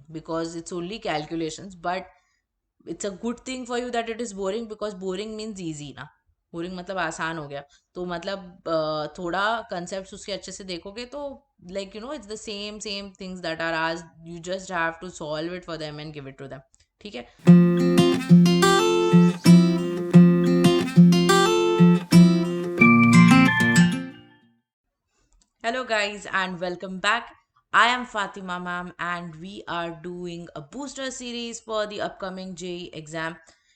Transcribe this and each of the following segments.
because it's only calculations, but it's a good thing for you that it is boring, because boring means easy ना. Boring मतलब आसान हो गया, तो मतलब थोड़ा कंसेप्ट उसके अच्छे से देखोगे तो like you know it's the same things that are आज, you just have to solve it for them and give it to them. ठीक है. Hello, guys, and welcome back. I am Fatima ma'am, and we are doing a booster series for the upcoming JEE exam.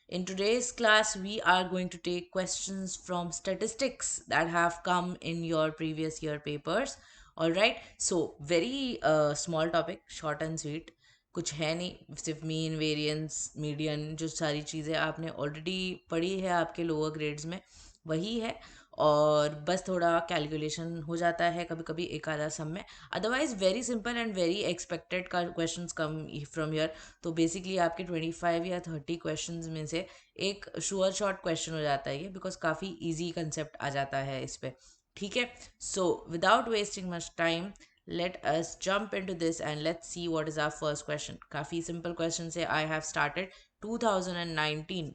In today's class, we are going to take questions from statistics that have come in your previous year papers. Alright, so very small topic, short and sweet. कुछ है नहीं, सिर्फ mean, variance, median, जो सारी चीज़ें आपने already पढ़ी है आपके लोअर ग्रेड्स में वही है, और बस थोड़ा कैलकुलेशन हो जाता है कभी कभी एक आधा सम में. Otherwise very simple and very expected का क्वेश्चंस कम फ्रॉम यर. तो बेसिकली आपके 25 या 30 क्वेश्चंस में से एक श्योर शॉर्ट क्वेश्चन हो जाता है ये, बिकॉज काफ़ी इजी कंसेप्ट आ जाता है इस पर. ठीक है. So without wasting much time, let us jump into this and let's see what is our first question. काफ़ी simple question से I have started. 2019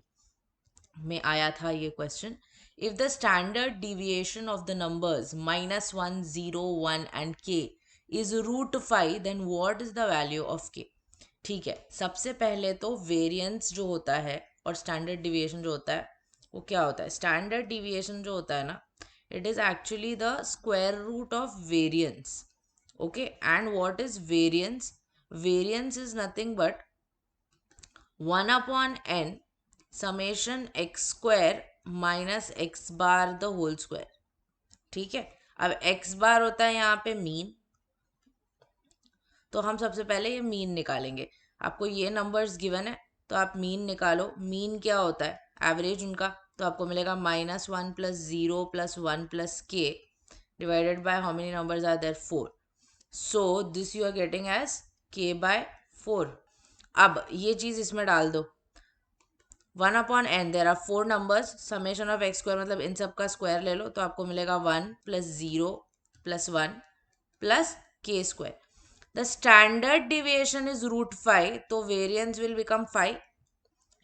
में आया था ये question. If the standard deviation of the numbers -1, 0, 1 and k is √5, then what is the value of k? ठीक है. सबसे पहले तो वेरिएंस जो होता है और स्टैंडर्ड डिविएशन जो होता है वो क्या होता है. स्टैंडर्ड डिविएशन जो होता है ना, it is actually the square root of variance. Okay, and what is variance? Variance is nothing but 1 upon n summation x square minus x bar the whole square. ठीक है. अब x bar होता है यहाँ पे मीन, तो हम सबसे पहले ये मीन निकालेंगे. आपको ये नंबर्स गिवन है तो आप मीन निकालो. मीन क्या होता है, एवरेज उनका. तो आपको मिलेगा -1 + 0 + 1 + k divided by how many numbers are there, 4. So this you are getting as k by 4. अब ये चीज़ इसमें डाल दो. 1 upon n, there are 4 numbers, summation of x square मतलब इन सब का स्क्वायर ले लो, तो आपको मिलेगा 1 + 0 + 1 + k square. The standard deviation is √5, तो वेरिएंस विल बिकम 5.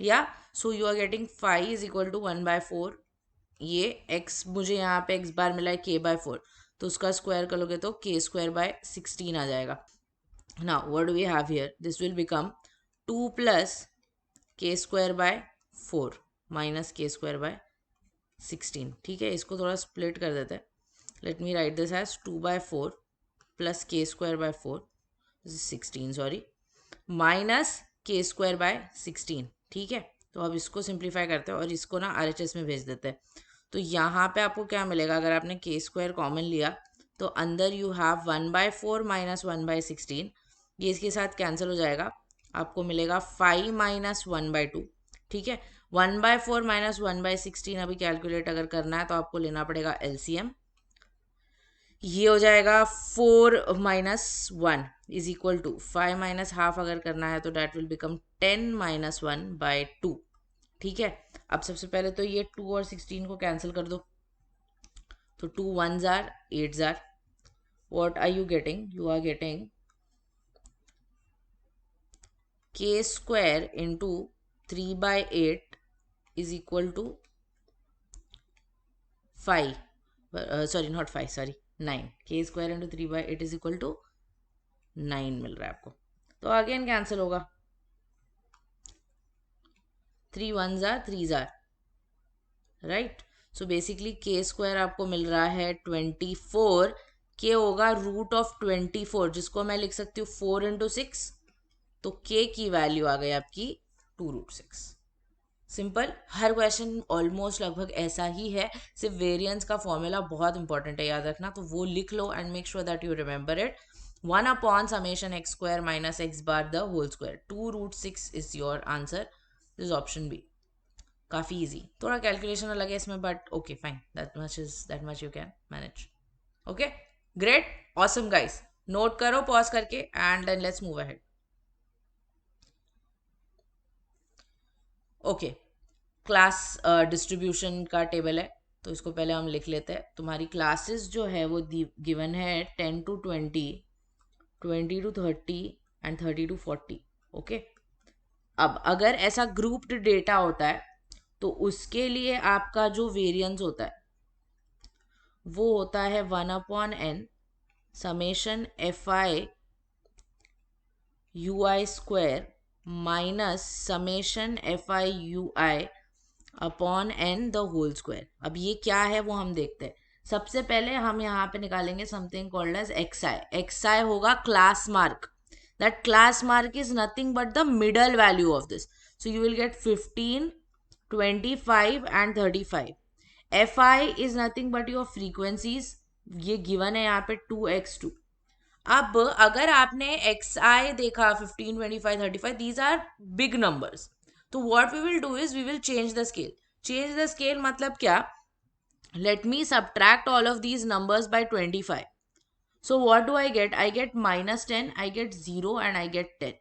या so you are getting 5 is equal to 1/4. ये x मुझे यहाँ पे x बार मिला है k/4, तो उसका स्क्वायर करोगे तो k² / 16 आ जाएगा. Now what do we have here, this will become 2 + k² / 4 minus k² / 16. ठीक है. इसको थोड़ा स्प्लिट कर देते हैं. Let me write this as 2/4 + k² / 4, 16 sorry, minus k² / 16. ठीक है. तो अब इसको सिंप्लीफाई करते हैं और इसको ना RHS में भेज देते हैं. तो यहाँ पे आपको क्या मिलेगा, अगर आपने k² कॉमन लिया तो अंदर यू हैव 1/4 - 1/16. ये इसके साथ कैंसिल हो जाएगा. आपको मिलेगा 5 - 1/2. ठीक है. 1/4 - 1/16 अभी कैलकुलेट अगर करना है तो आपको लेना पड़ेगा LCM. ये हो जाएगा 4 - 1 इज इक्वल टू 5 - हाफ अगर करना है तो डैट विल बिकम 10 - 1/2. ठीक है. अब सबसे पहले तो ये 2 और 16 को कैंसिल कर दो, तो 2 1s are 8s are. What are you getting? You are getting k² into 3/8 is equal to 5. Sorry, not 5, sorry, 9. k² into 3/8 is equal to 9 मिल रहा है आपको. तो अगेन कैंसिल होगा. 3 1s are 3s are, right. So basically k² आपको मिल रहा है 24. k होगा √24, जिसको मैं लिख सकती हूँ 4 × 6. तो k की वैल्यू आ गई आपकी 2√6. सिंपल. हर क्वेश्चन ऑलमोस्ट लगभग ऐसा ही है, सिर्फ वेरिएंस का फॉर्मूला बहुत इंपॉर्टेंट है, याद रखना. तो वो लिख लो and make sure that you remember it. 1 upon summation x² minus x bar the whole square. 2√6 is your answer. This is option B. काफ़ी ईजी. थोड़ा कैलकुलेशन अलग है इसमें, but okay fine, that much you can manage. Okay, great, awesome guys. Note करो pause करके and then let's move ahead. Okay, class distribution का table है, तो इसको पहले हम लिख लेते हैं. तुम्हारी क्लासेस जो है वो गिवन है 10 to 20, 20 to 30 and 30 to 40. Okay, अब अगर ऐसा ग्रुप्ड डेटा होता है तो उसके लिए आपका जो वेरिएंस होता है वो होता है 1/n summation fi ui square minus summation fi ui upon n the whole square. अब ये क्या है वो हम देखते हैं. सबसे पहले हम यहाँ पे निकालेंगे something called as xi. xi होगा class mark. That class mark is nothing but the middle value of this. So you will get 15, 25 and 35. fi is nothing but your frequencies. ये गिवन है यहाँ पे 2x2. अब अगर आपने xi देखा 15, 25, 35, these are big numbers. तो what we will do is we will change the scale. Change the scale मतलब क्या? Let me subtract all of these numbers by 25. So what do I get? I get minus 10, I get 0 and I get 10.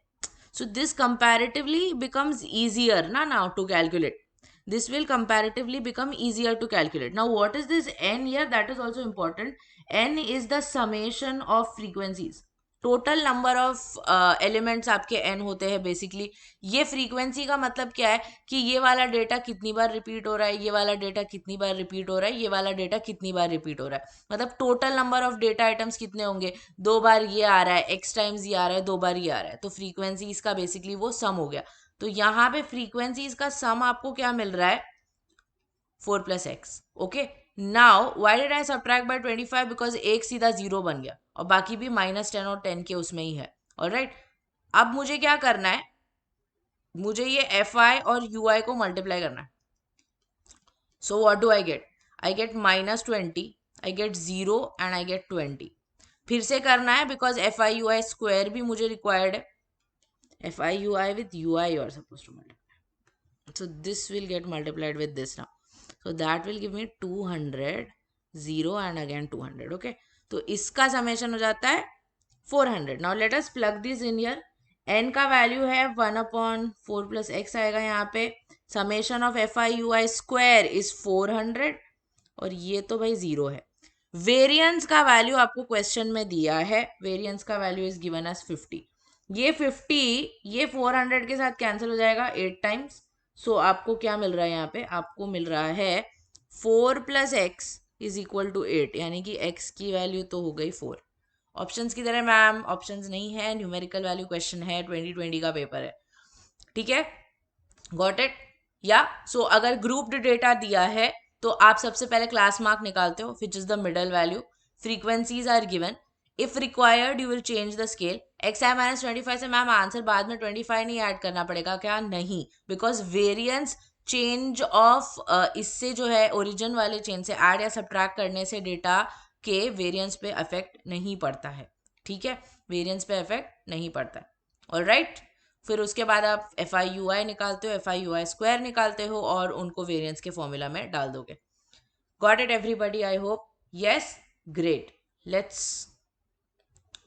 So this comparatively becomes easier now to calculate. This will comparatively become easier to calculate. Now what is this n here? That is also important. N is the summation of frequencies. Total number of elements आपके N होते हैं basically. ये frequency का मतलब क्या है कि ये वाला डेटा कितनी बार रिपीट हो रहा है, ये वाला डेटा कितनी बार रिपीट हो रहा है, ये वाला डेटा कितनी बार रिपीट हो रहा है. मतलब total number of data items कितने होंगे. 2 बार ये आ रहा है, एक्स टाइम्स ये आ रहा है, 2 बार ये आ रहा है, तो फ्रीक्वेंसी इसका बेसिकली वो सम हो गया. तो यहाँ पे फ्रीक्वेंसी इसका सम आपको क्या मिल रहा है? 4 plus x. Okay, now why did I subtract by 25? Because एक सीधा 0 बन गया और बाकी भी -10 और 10 के उसमें ही है. ऑलराइट, अब मुझे क्या करना है? मुझे ये fi और ui को मल्टीप्लाई करना है. So what do I get? I get -20, I get 0 and I get 20. फिर से करना है बिकॉज fi ui स्क्वायर भी मुझे रिक्वायर्ड है. fi ui with ui you are supposed to multiply. So this will get multiplied with this now. So that will give me 200, 0 and again 200. Okay, तो इसका summation हो जाता है 400. Now let us plug this in here. n का value है 1/4 plus x आएगा यहाँ पे. Summation of fi ui square is 400 और ये तो भाई 0 है. वेरिएंस का वैल्यू आपको क्वेश्चन में दिया है. वेरिएंस का वैल्यू इज गिवन एज 50. ये 50 ये 400 के साथ कैंसिल हो जाएगा 8 टाइम्स. सो आपको क्या मिल रहा है यहाँ पे? आपको मिल रहा है 4 plus x is equal to 8, यानी कि x की वैल्यू तो हो गई 4. ऑप्शंस किधर है मैम? ऑप्शंस नहीं है, न्यूमेरिकल वैल्यू क्वेश्चन है, 2020 का पेपर है. ठीक है, गॉट इट? या सो अगर ग्रुप्ड डेटा दिया है तो आप सबसे पहले क्लास मार्क निकालते हो which is the middle value. Frequencies are given. If required you will change the scale. xi-25 से मैम आंसर बाद में 25 नहीं ऐड करना पड़ेगा क्या? नहीं, बिकॉज वेरिएंस चेंज ऑफ इससे जो है ओरिजिन वाले चेंज से ऐड या सब्ट्रैक्ट करने से डेटा के वेरिएंस पे अफेक्ट नहीं पड़ता है. ठीक है, वेरिएंस पे अफेक्ट नहीं पड़ता है. ऑलराइट, फिर उसके बाद आप fi ui निकालते हो, fi ui स्क्वायर निकालते हो और उनको वेरिएंस के फॉर्मूला में डाल दोगे. Got it everybody? I hope. Yes, great. Let's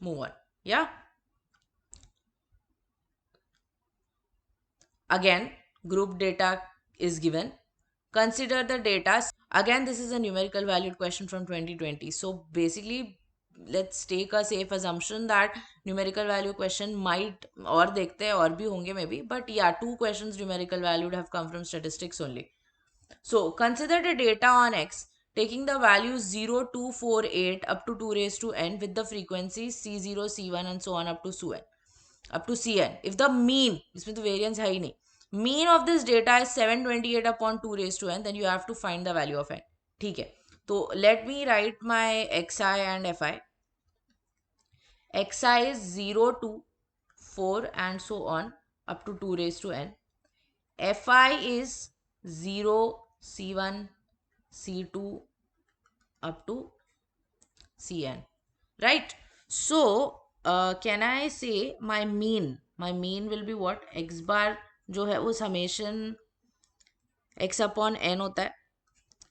move on. या again, group data is given. Consider the data. Again, this is a numerical valued question from 2020. So basically, let's take a safe assumption that numerical value question might, और देखते हैं और भी होंगे maybe, but yeah, 2 questions numerical valued have come from statistics only. So consider the data on x taking the values 0, 2, 4, 8 up to 2 raised to n with the frequencies c0, c1 and so on up to cn. If the mean, इसमें तो variance है ही नहीं, mean of this data is 728 upon 2 raised to n, then you have to find the value of n. ठीक है, तो let me write my xi and fi. xi is 0 to 4 and so on up to 2 raised to n. fi is 0, c1, c2 up to cn. Right? So can I say my mean? My mean will be what? x bar जो है वो summation x upon n होता है.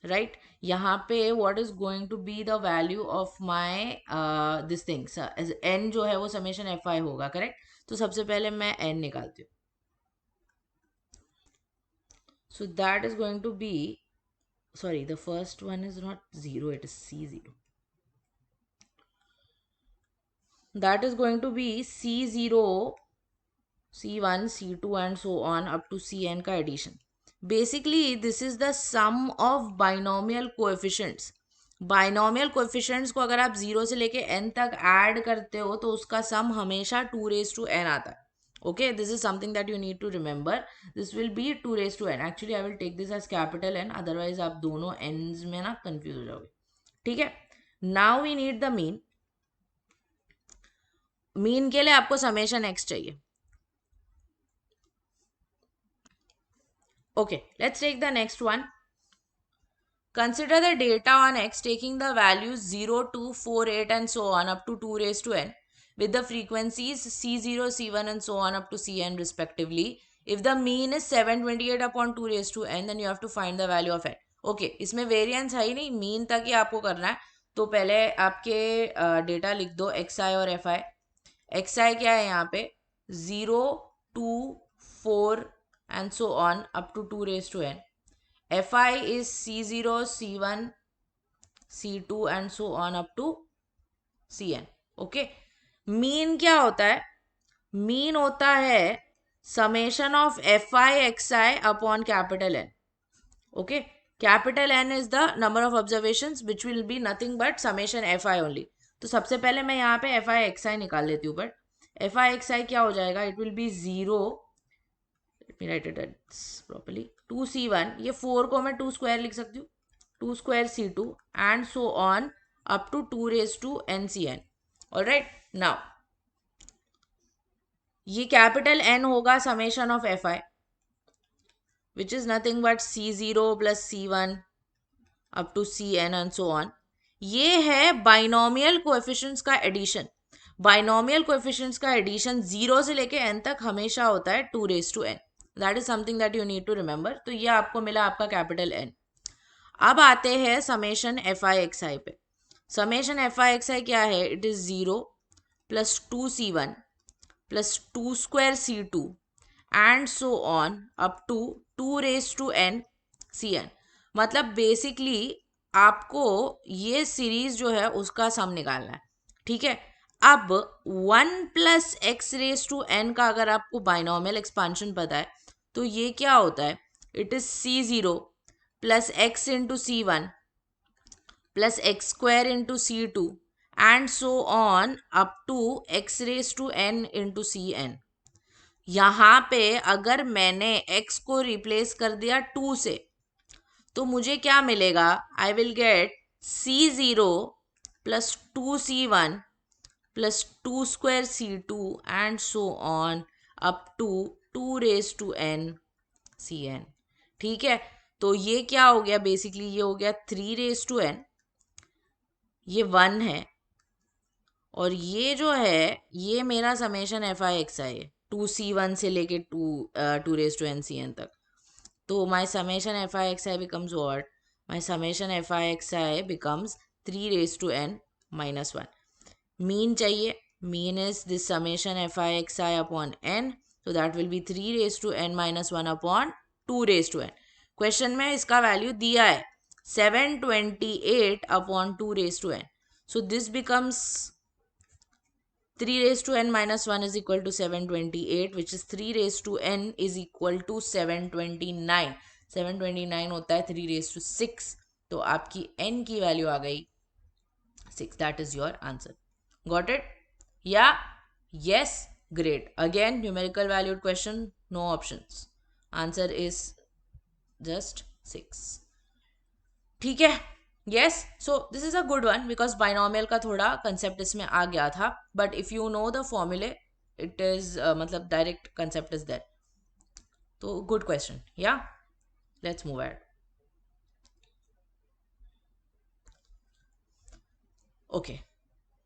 Right, यहाँ पे what is going to be the value of my this thing n जो है वो समेशन fi होगा. करेक्ट, तो सबसे पहले मैं n निकालती हूँ. So that is going to be, sorry, the first one is not 0, it is c0. That is going to be c0 C1, C2 and so on up to Cn का addition. Basically this is the sum of binomial coefficients. Binomial coefficients को अगर आप 0 से लेके n तक add करते हो तो उसका सम हमेशा 2 रेज टू n आता है. Okay, this is something that you need to remember. This will be 2 raised to n. Actually I will take this as capital N, otherwise आप दोनों n's में ना कंफ्यूज हो जाओगे. ठीक है. Now we need the mean. Mean के लिए आपको समेशन x चाहिए. Okay, let's take the next one. Consider the data on x taking the values 0, 2, 4, 8 and so on up to 2 raised to n with the frequencies C0, C1 and so on up to Cn respectively. If the mean is 728 upon 2 raised to n, then you have to find the value of n. Okay, इसमें variance है ही नहीं, mean तक ही आपको करना है. तो पहले आपके डेटा लिख दो xi और fi. xi क्या है यहाँ पे 0, 2, 4 and so on up to 2 raised to n. fi is c0, c1, c2 and so on up to cn. Okay. Mean क्या होता है? मीन होता है summation of fi xi upon capital N. Okay. Capital N is the number of observations which will be nothing but summation fi only. तो सबसे पहले मैं यहाँ पे fi xi निकाल लेती हूँ. बट fi xi क्या हो जाएगा? It will be 0. Let me write it properly. 2c1, ये 4 को मैं 2 स्क्वायर लिख सकती हूँ. 2 square c2 and so on up to 2 raise to ncn. Alright. Now ये कैपिटल n होगा summation of fi which is nothing but c0 plus c1 up to cn and so on. ये है binomial coefficients का addition. Binomial coefficients का addition 0 से लेके n तक हमेशा होता है 2 raise to n. That is something that you need to remember. तो ये आपको मिला आपका कैपिटल एन. अब आते हैं समेशन fi xi पे. समेशन fi xi क्या है? It is 0 plus 2c1 plus 2 square c2 and so on up to 2 raise to n cn. मतलब बेसिकली आपको ये सीरीज जो है उसका सम निकालना है. ठीक है. अब 1 plus x raise to n का अगर आपको बाइनोमियल एक्सपांशन पता है तो ये क्या होता है? It is c0 plus x into c1 plus x square into c2 and so on up to x raise to n into cn. यहाँ पे अगर मैंने x को रिप्लेस कर दिया 2 से तो मुझे क्या मिलेगा? I will get c0 plus 2c1 plus 2 square c2 and so on up to 2 raise to n cn. ठीक है. तो ये क्या हो गया? बेसिकली ये हो गया 3 रेज टू n. ये 1 है और ये जो है ये मेरा समेशन fi xi है 2c1 से लेके 2 रेज टू n cn तक. तो my summation fi xi becomes what? My summation fi xi becomes 3 raised to n minus 1. Mean चाहिए. Mean is this summation fi xi upon n. तो that will be 3 raise to n minus 1 upon 2 raise to n. Question में इसका value दिया है 728 upon 2 raise to n. So this becomes 3 raised to n minus 1 is equal to 728, which is 3 raised to n is equal to 729. 729 होता है 3 raised to 6. तो आपकी n की वैल्यू आ गई 6. That is your answer. Got it? Yeah? Yes? Great. Again, numerical valued question, no options. Answer is just 6. ठीक है. Yes, so this is a good one because binomial का थोड़ा concept इसमें आ गया था. But if you know the formula, it is मतलब direct concept is there. तो good question. Yeah, let's move ahead. Okay,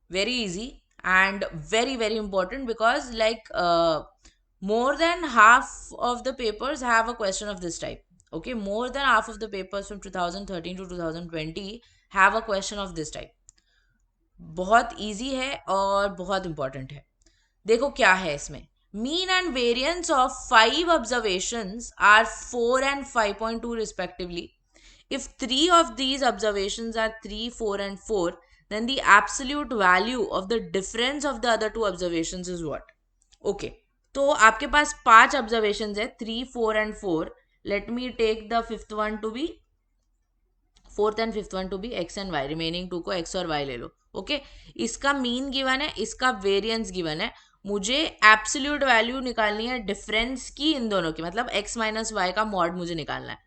very easy and very very important because like more than half of the papers have a question of this type. Okay, more than half of the papers from 2013 to 2020 have a question of this type. बहुत easy है और बहुत important है. देखो क्या है इसमें. Mean and variance of 5 observations are 4 and 5.2 respectively. If 3 of these observations are 3, 4 and 4, then the absolute value of the difference of the other two observations is what? Okay. तो आपके पास 5 ऑब्जर्वेशन है, 3, 4 and 4. Let me take the fifth one to be, fourth and fifth one to be x and y. Remaining 2 को x और y ले लो. Okay, इसका mean given है, इसका वेरिएंस गिवन है. मुझे एब्सोल्यूट वैल्यू निकालनी है डिफरेंस की इन दोनों की, मतलब एक्स माइनस वाई का मॉड मुझे निकालना है.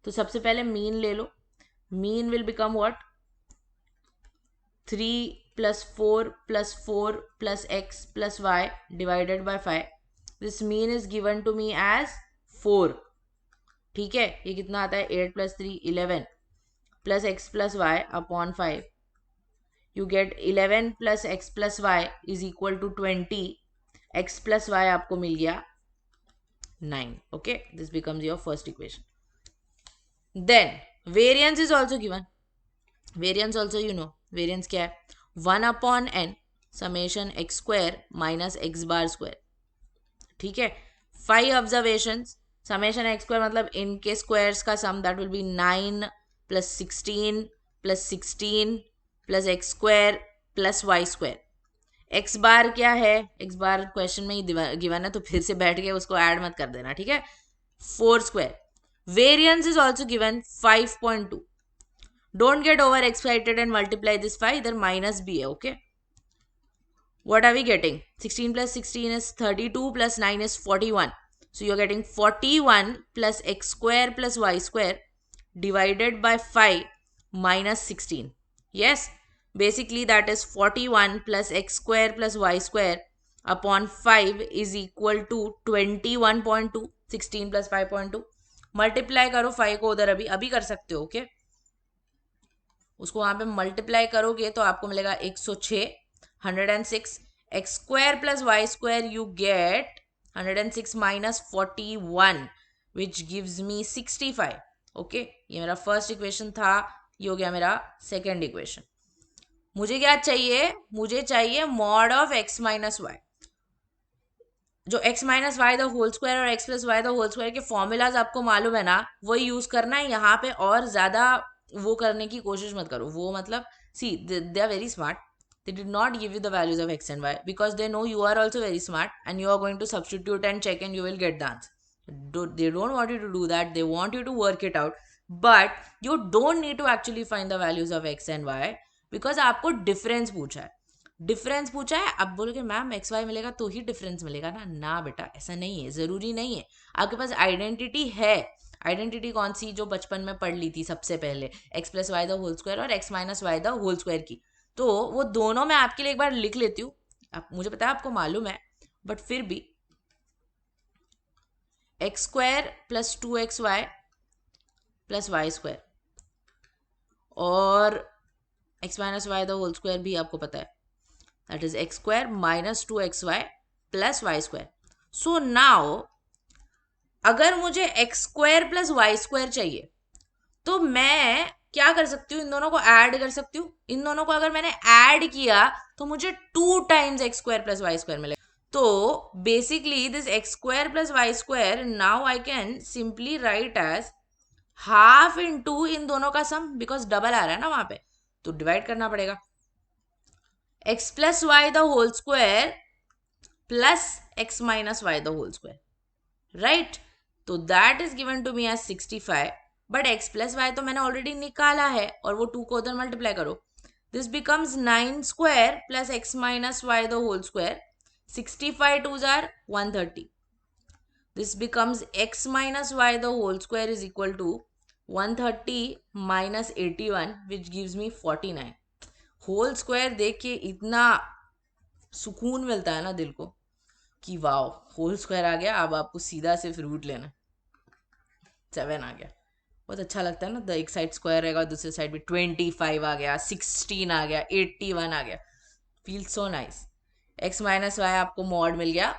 तो सबसे पहले मीन ले लो. Mean will become what, 3 plus 4 plus 4 plus x plus y divided by 5. This mean is given to me as 4. ठीक है, ये कितना आता है, 8 plus 3 11 plus x plus y upon 5. You get 11 plus x plus y is equal to 20. x plus y आपको मिल गया 9. Okay, this becomes your first equation. Then variance is also given. Variance also you know, variance क्या है, 1 upon n summation x square minus x bar square. ठीक है, 5 observations, summation x square मतलब इनके squares का sum, that will be 9 plus 16 plus 16 plus x square plus y square. x बार क्या है, x बार question में ही गिवन है, तो फिर से बैठ के उसको ऐड मत कर देना. ठीक है, 4 square. Variance is also given 5.2. Don't get over excited and multiply this 5, इधर minus भी है. Okay, what are we getting, 16 plus 16 is 32 plus 9 is 41. So you're getting 41 plus x square plus y square divided by 5 minus 16. Yes, basically that is 41 plus x square plus y square upon 5 is equal to 21.2. 16 plus 5.2. Multiply करो 5 को उधर, अभी कर सकते हो. Okay, उसको वहां पे मल्टीप्लाई करोगे तो आपको मिलेगा 106, 106. X square plus Y square you get 106 minus 41 which gives me 65. Okay, ये मेरा फर्स्ट इक्वेशन था, ये हो गया मेरा सेकेंड इक्वेशन. मुझे क्या चाहिए, मुझे चाहिए mod of x minus y. जो x minus Y the whole square और x plus Y the whole square के फॉर्मूलाज आपको मालूम है ना, वही यूज करना है यहाँ पे. और ज्यादा वो करने की कोशिश मत करो. वो मतलब see they are very smart, they did not give you the values of x and y because they know you are also very smart and you are going to substitute and check and you will get the answer. They don't want you to do that, they want you to work it out, but you don't need to actually find the values of x and y because आपको difference पूछा है. Difference पूछा है, अब बोलोगे ma'am x Y मिलेगा तो ही difference मिलेगा ना. ना बेटा, ऐसा नहीं है, जरूरी नहीं है. आपके पास आइडेंटिटी है. आइडेंटिटी कौन सी, जो बचपन में पढ़ ली थी सबसे पहले, X plus Y the whole square और X minus Y the whole square की. तो वो दोनों मैं आपके लिए एक बार लिख लेती हूँ. मुझे पता है आपको मालूम है, बट फिर भी X square plus 2xy plus Y square और X minus Y the whole square भी आपको पता है, that is X square minus 2xy plus Y square. So now अगर मुझे X square plus Y square चाहिए तो मैं क्या कर सकती हूँ, इन दोनों को ऐड कर सकती हूँ. इन दोनों को अगर मैंने ऐड किया तो मुझे 2 times x square plus Y square मिलेगा. तो basically this x square plus Y square now I can simply write as half into इन दोनों का सम, बिकॉज डबल आ रहा है ना वहां पे, तो डिवाइड करना पड़ेगा. X plus Y the whole square plus x minus Y the whole square, right. तो that is given to me as 65. But X plus Y तो मैंने ऑलरेडी निकाला है और वो 2 को उधर मल्टीप्लाई करो. This becomes 9 square plus x minus Y the whole square. 65 2s are 130. This becomes x minus y the whole square is equal to 130 minus 81 which gives me 49. Whole square देख के इतना सुकून मिलता है ना दिल को कि वाओ, होल स्क्वायर आ गया. अब आपको सीधा सिर्फ रूट लेना. 7 आ गया, बहुत अच्छा लगता है ना. एक साइड स्क्वायर रहेगा, दूसरे साइड भी 25 आ गया, 16 आ गया, 81 आ गया. Feel so nice. X minus Y आपको मॉड मिल गया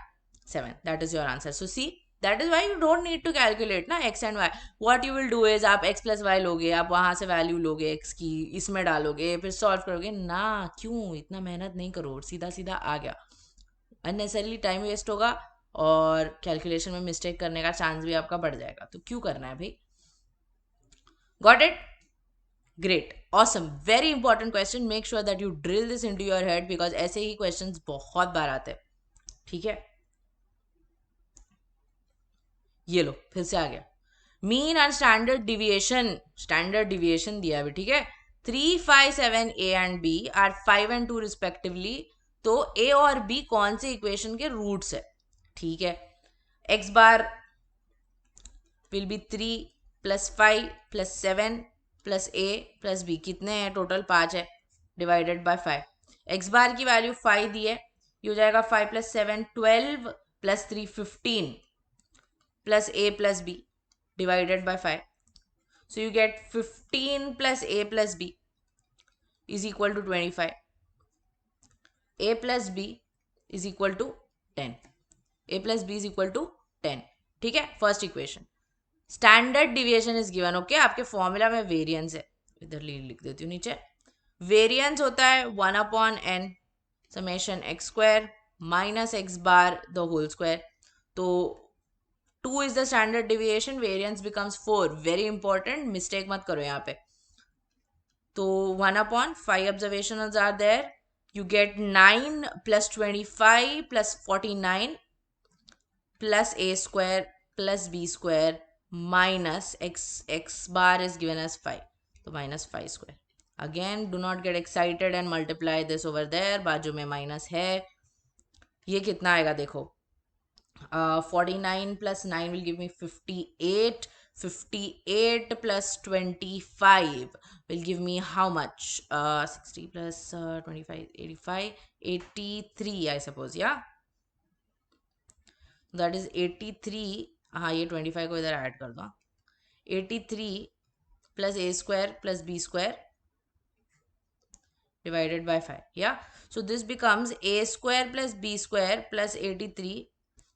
7. That is your answer. So see, that is why you don't need to calculate ना X and Y. What you will do is आप एक्स प्लस वाई लोगे, आप वहां से value लोगे एक्स की, इसमें डालोगे, फिर सॉल्व करोगे ना. क्यों इतना मेहनत नहीं करो, सीधा सीधा आ गया. अननेसेसरली टाइम वेस्ट होगा और कैलकुलेशन में मिस्टेक करने का चांस भी आपका बढ़ जाएगा. तो क्यों करना है भाई. Got it, great, awesome. Very important question. Make sure that you drill this into your head because ऐसे ही क्वेश्चंस बहुत बार आते हैं. ठीक है, ये लो फिर से आ गया। मीन एंड स्टैंडर्ड डिविएशन दिया है, ठीक है। 3, 5, 7 a and b are 5 and 2 respectively. तो ए और बी कौन से इक्वेशन के रूट्स है, ठीक है। X bar will be 3 + 5 + 7 + a + b, कितने हैं टोटल, 5 है, डिवाइडेड बाय 5। एक्स बार की वैल्यू 5 दी है, ये हो जाएगा 5 + 7 12 + 3 15 plus a plus b divided by 5. So you get 15 plus a plus b is equal to 25. A plus b is equal to 10. A plus b is equal to 10. ठीक है, first equation. Standard deviation is given, okay. आपके formula में variance है, इधर लिख देती हूँ नीचे। वेरिएंस होता है 1/n summation x square minus x bar the whole square. तो 2 is the standard deviation, variance becomes 4. Very important, mistake मत करो यहाँ पे। तो 1/5 observations are there. You get 9 plus 25 plus 49 plus a square plus b square minus x bar is given as 5. So minus 5 square. Again, do not get excited and multiply this over there. बाजू में minus है। ये कितना आएगा देखो, 49 plus 9 will give me 58. 58 plus 25 will give me how much? 60 plus 25, 85, 83, I suppose, yeah? That is 83. हाँ, ये 25 को इधर ऐड कर दो। 83 plus a square plus b square divided by 5, yeah? So this becomes a square plus b square plus 83.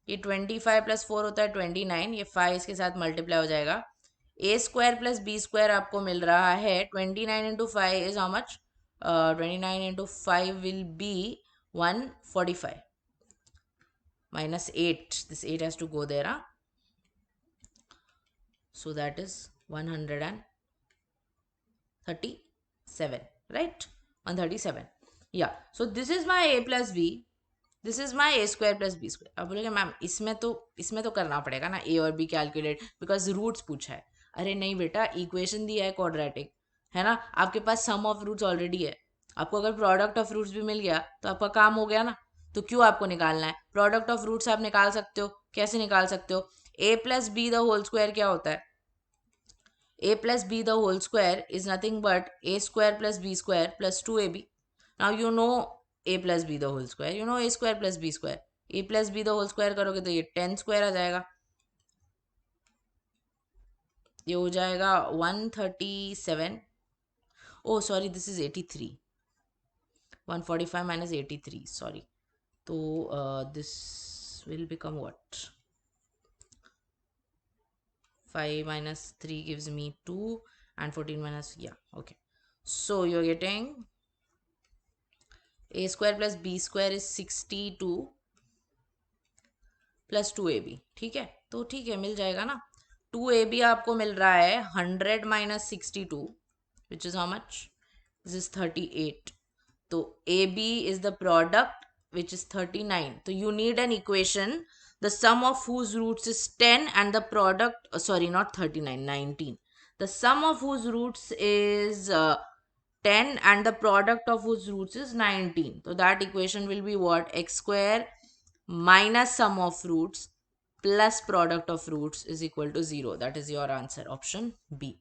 ये 25 + 4 होता है 29, ये 5 इसके साथ मल्टीप्लाई हो जाएगा। a square plus b square आपको मिल रहा है 29 × 5 is how much? 29 × 5 will be 145 minus 8. This 8 has to go there, huh? So that is 137, right? 137, yeah. So this is my a plus b, this is my a square plus b square. अब बोलेंगे ma'am इसमें तो करना पड़ेगा ना ए और B calculate, because roots पूछा है। अरे नहीं बेटा, इक्वेशन दिया है क्वाड्रेटिक, है ना, आपके पास सम ऑफ रूट्स ऑलरेडी है। आपको अगर प्रोडक्ट ऑफ रूट्स भी मिल गया तो आपका काम हो गया ना। तो क्यों आपको निकालना है? प्रोडक्ट ऑफ रूट्स आप निकाल सकते हो। कैसे निकाल सकते हो? A plus B the whole square क्या होता है? a plus b the whole square is nothing but a square plus b square plus 2ab. Now you know a plus b the whole square, you know a square plus b square. a plus b the whole square करोगे तो ये 10 square आ जाएगा, ये हो जाएगा 137। Oh sorry, this is 83, 145 minus 83, sorry. तो this will become what? 5 minus 3 gives me 2 and 14 minus, yeah, okay. So you're getting a square plus b square is 62 plus 2ab, ठीक है। तो ठीक है, मिल जाएगा ना। 2ab आपको मिल रहा है 100 minus 62, which is how much? This is 38. तो ab is the product, which is 39. So you need an equation the sum of whose roots is 10 and the product, sorry, not 39, 19. The sum of whose roots is 10 and the product of whose roots is 19. So that equation will be what? X square minus sum of roots plus product of roots is equal to 0. That is your answer, option B.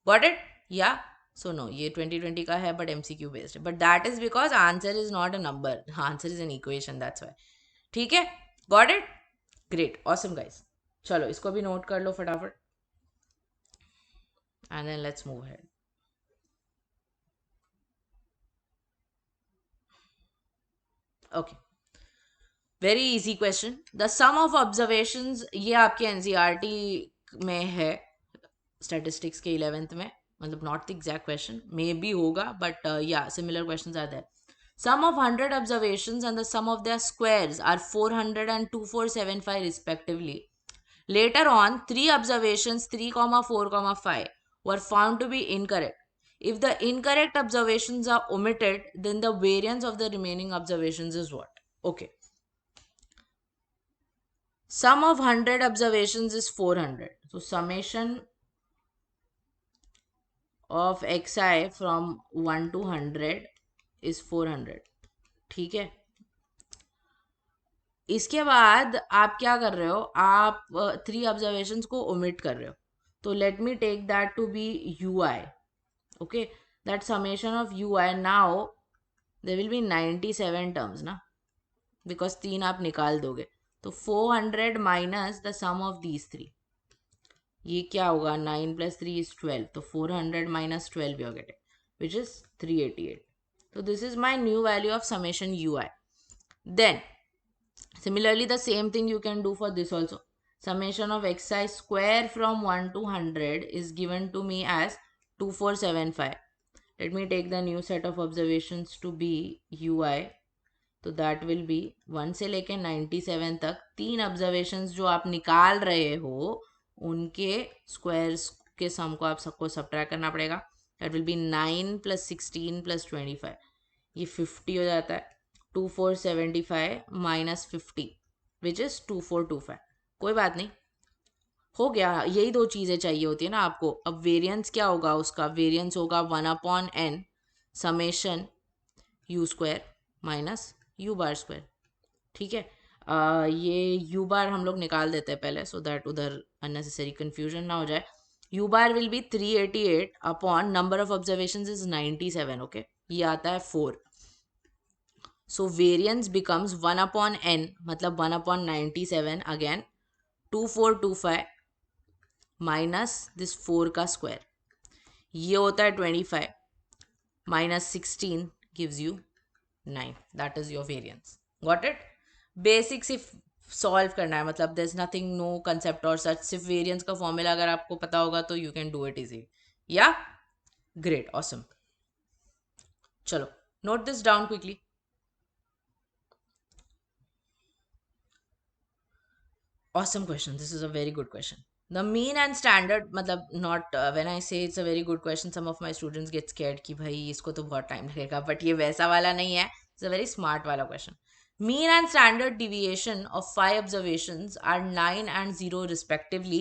Got it? Yeah. So no, ये 2020 का है but MCQ based है, but that is because answer is not a number, answer is an equation, that's why. ठीक है? Got it? Great, awesome guys. चलो इसको भी note कर लो फटाफट and then let's move ahead. Okay, very easy question. The sum of observations, ये आपके NCERT में है, statistics के 11th में, मतलब not the exact question, maybe होगा, but yeah, similar questions are there. Sum of 100 observations and the sum of their squares are 400 and 2475 respectively. Later on, 3 observations 3, 4, 5 were found to be incorrect. If the incorrect observations are omitted, then the variance of the remaining observations is what? Okay. sum of 100 observations is 400. So summation of xi from 1 to 100 is 400. ठीक है, इसके बाद आप क्या कर रहे हो, आप 3 ऑब्जर्वेशंस को ओमिट कर रहे हो. तो let me take that to be u i. Okay, that summation of u i now there will be 97 terms ना, बिकॉज 3 आप निकाल दोगे. तो 400 minus the sum of these 3, ये क्या होगा, 9 प्लस 3 इज 12. तो 400 माइनस 12 you are getting, which is 388. So this is my new value of summation ui. Then similarly the same thing you can do for this also. Summation of xi square from 1 to 100 is given to me as 2475. Let me take the new set of observations to be ui. तो that will be 1 से लेके 97 तक 3 observations जो आप निकाल रहे हो उनके स्क्वायर्स के सम को आप सबको सब्ट्रैक्ट करना पड़ेगा. That will B 9 plus 16 plus 25, ये 50 हो जाता है. 2475 माइनस 50 विच इज 2425. कोई बात नहीं, हो गया. यही दो चीज़ें चाहिए होती है ना आपको. अब वेरिएंस क्या होगा, उसका वेरिएंस होगा 1/n summation u square minus you bar square. ठीक है, ये यू बार हम लोग निकाल देते हैं पहले, सो दैट उधर अननेसेसरी कन्फ्यूजन ना हो जाए. You bar will B 388 upon number of observations is 97. Okay, ये आता है 4. सो वेरिएंस बिकम्स 1/n, मतलब 1/97 अगेन 2425 माइनस दिस 4 का स्क्वायर. ये होता है 25 minus 16 gives you 9. That is your variance. Got it. Basic सिर्फ सॉल्व करना है, मतलब there is nothing, no concept और सच. सिर्फ वेरिएंस का फॉर्मूला अगर आपको पता होगा तो you can do it easy. या ग्रेट, ऑसम. चलो note this down quickly. Awesome question. This is a very good question. The mean and standard, मतलब not when I say it's a very good question, some of my students get scared कि भाई इसको तो बहुत time लगेगा, but ये वैसा वाला नहीं है. It's a very smart वाला question. Mean and standard deviation of 5 observations are 9 and 0 respectively.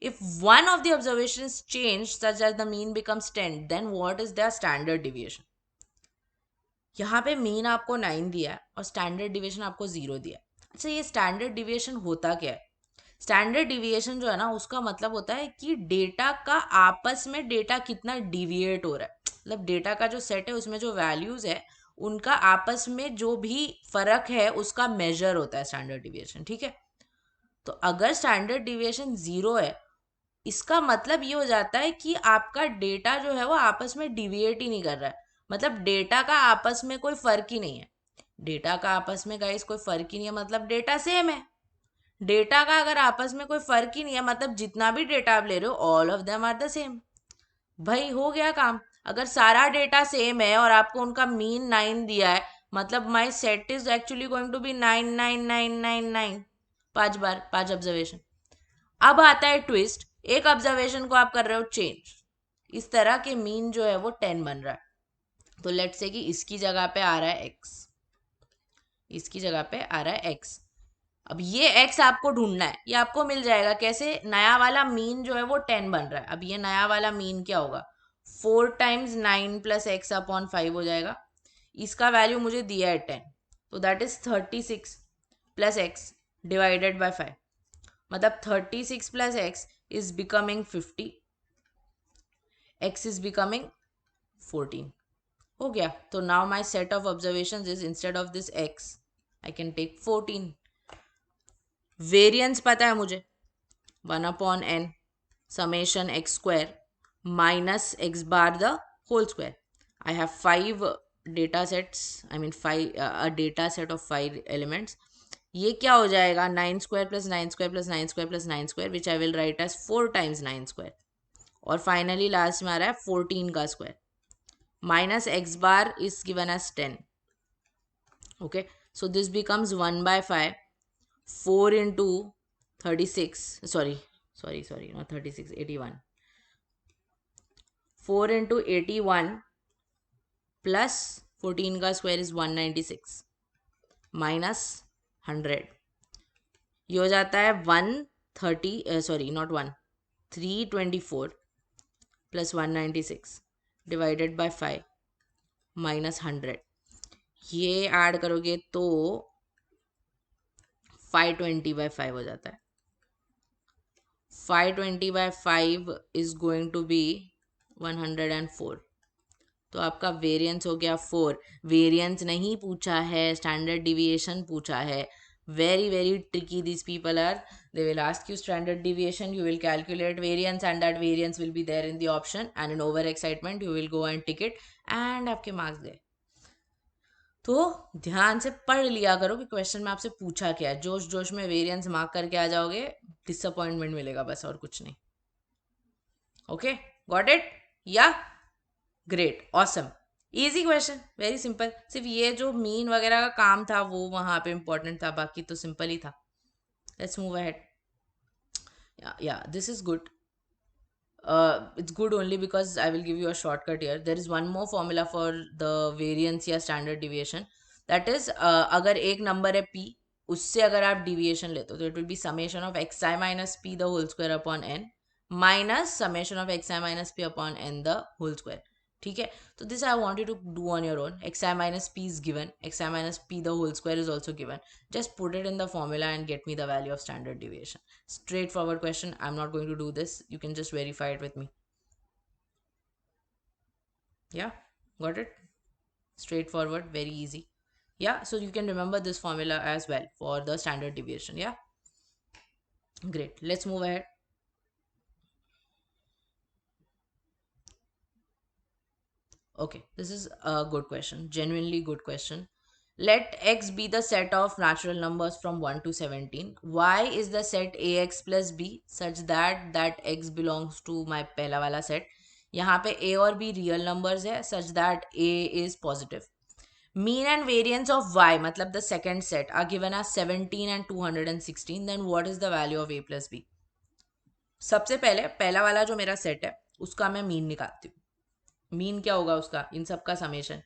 If one of the observations changed such that the mean becomes 10, then what is their standard deviation? यहाँ पे mean आपको 9 दिया है और standard deviation आपको 0 दिया है. अच्छा, ये स्टैंडर्ड डिविएशन होता क्या है? स्टैंडर्ड डिविएशन जो है ना, उसका मतलब होता है कि डेटा का आपस में डेटा कितना डिविएट हो रहा है. मतलब डेटा का जो सेट है उसमें जो वैल्यूज है उनका आपस में जो भी फर्क है उसका मेजर होता है स्टैंडर्ड डिविएशन. ठीक है, तो अगर स्टैंडर्ड डिविएशन 0 है, इसका मतलब ये हो जाता है कि आपका डेटा जो है वो आपस में डिविएट ही नहीं कर रहा है. मतलब डेटा का आपस में कोई फर्क ही नहीं है. डेटा का आपस में गाइस कोई फर्क ही नहीं है, मतलब डेटा सेम है. डेटा का अगर आपस में कोई फर्क ही नहीं है, मतलब जितना भी डेटा आप ले रहे हो all of them are the same. भाई हो गया काम. अगर सारा डेटा सेम है और आपको उनका मीन 9 दिया है, मतलब my set is actually going to be 99999. 5 बार 5 ऑब्जर्वेशन. अब आता है ट्विस्ट. एक ऑब्जर्वेशन को आप कर रहे हो चेंज, इस तरह के मीन जो है वो 10 बन रहा है. तो लेट्स से कि इसकी जगह पे आ रहा है x, इसकी जगह पे आ रहा है x. अब ये x आपको ढूंढना है, ये आपको मिल जाएगा कैसे. नया वाला मीन जो है वो 10 बन रहा है. अब ये नया वाला मीन क्या होगा, 4 टाइम्स 9 प्लस एक्स अपॉन 5 हो जाएगा. इसका वैल्यू मुझे दिया है 10, तो that is 36 plus x divided by 5. मतलब 36 plus x is becoming 50, x is becoming 14. हो गया. तो now my set of observation is instead of this x I can take 14. Variance पता है मुझे 1/n summation x square minus x bar the whole square. I have 5 data sets, I mean 5 a data set of 5 elements. ये क्या हो जाएगा, 9 square plus 9 square plus 9 square plus 9 square, which I will write as 4 times 9 square. और finally last में आ रहा है 14 का square. Minus x bar is given as 10. Okay, so this becomes 1/5. 4 into 36, sorry, not 36, 81. 4 into 81 plus 14 का square is 196 minus 100. ये हो जाता है 130, sorry not 324 plus 196 divided by 5 minus 100। ये ऐड करोगे तो 520/5 हो जाता है। 520/5 इज गोइंग टू बी 104। तो आपका वेरिएंस हो गया 4। वेरिएंस नहीं पूछा है, स्टैंडर्ड डिविएशन पूछा है। Very very tricky this people are. They will ask you standard deviation, you will calculate variance and that variance will be there in the option, and in over excitement you will go and tick it and आपके marks गए। तो ध्यान से पढ़ लिया करो कि question में आपसे पूछा क्या है। जोश जोश में वेरिएंस मार्क करके आ जाओगे, डिसअपॉइंटमेंट मिलेगा बस, और कुछ नहीं। Okay, got it? या great, awesome, easy question, very simple. सिर्फ ये जो मीन वगैरह का काम था वो वहां पे इंपॉर्टेंट था, बाकी तो सिंपल ही था। Let's move ahead. Yeah this is good. It's good only because I will give you a shortcut here. There is one more formula for the variance या standard deviation. That is, अगर एक number है p, उससे अगर आप deviation लेते हो तो it will be summation of xi minus p the whole square upon n minus summation of xi minus p upon n the whole square. ठीक है, तो this I want you to do on your own. xi minus p is given, xi minus p the whole square is also given. Just put it in the formula and get me the value of standard deviation. Straightforward question. I'm not going to do this. You can just verify it with me. Yeah, got it? Straightforward, very easy. Yeah, so you can remember this formula as well for the standard deviation. Yeah, great. Let's move ahead. Okay, this is a good question, genuinely good question. Let x be the set of natural numbers from 1 to 17. Y is the set ax plus b such that x belongs to my पहला वाला set. यहाँ पे a और b real numbers है such that a is positive. Mean and variance of y, मतलब the second set, are given as 17 and 216. Then what is the value of a plus b? सबसे पहले पहला वाला जो मेरा सेट है उसका मैं मीन निकालती हूँ। मीन क्या होगा उसका, इन सब का समेशन।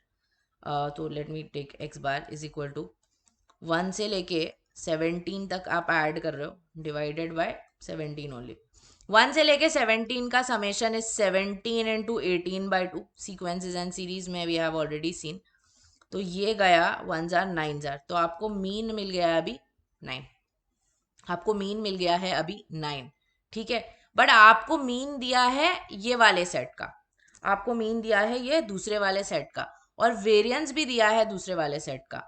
तो let me take x bar is equal to 1 से लेके 17 तक आप ऐड कर रहे हो, डिवाइडेड बाय 17 ओनली। 1 से लेके 17 का summation is 17 into 18/2। Sequences and series में वी हैव ऑलरेडी सीन। तो ये गया 1 जार 9 जार, तो आपको मीन मिल गया अभी 9। आपको मीन मिल गया है अभी 9, ठीक है। बट आपको मीन दिया है ये वाले सेट का, आपको मीन दिया है ये दूसरे वाले सेट का, और वेरिएंस भी दिया है दूसरे वाले सेट का।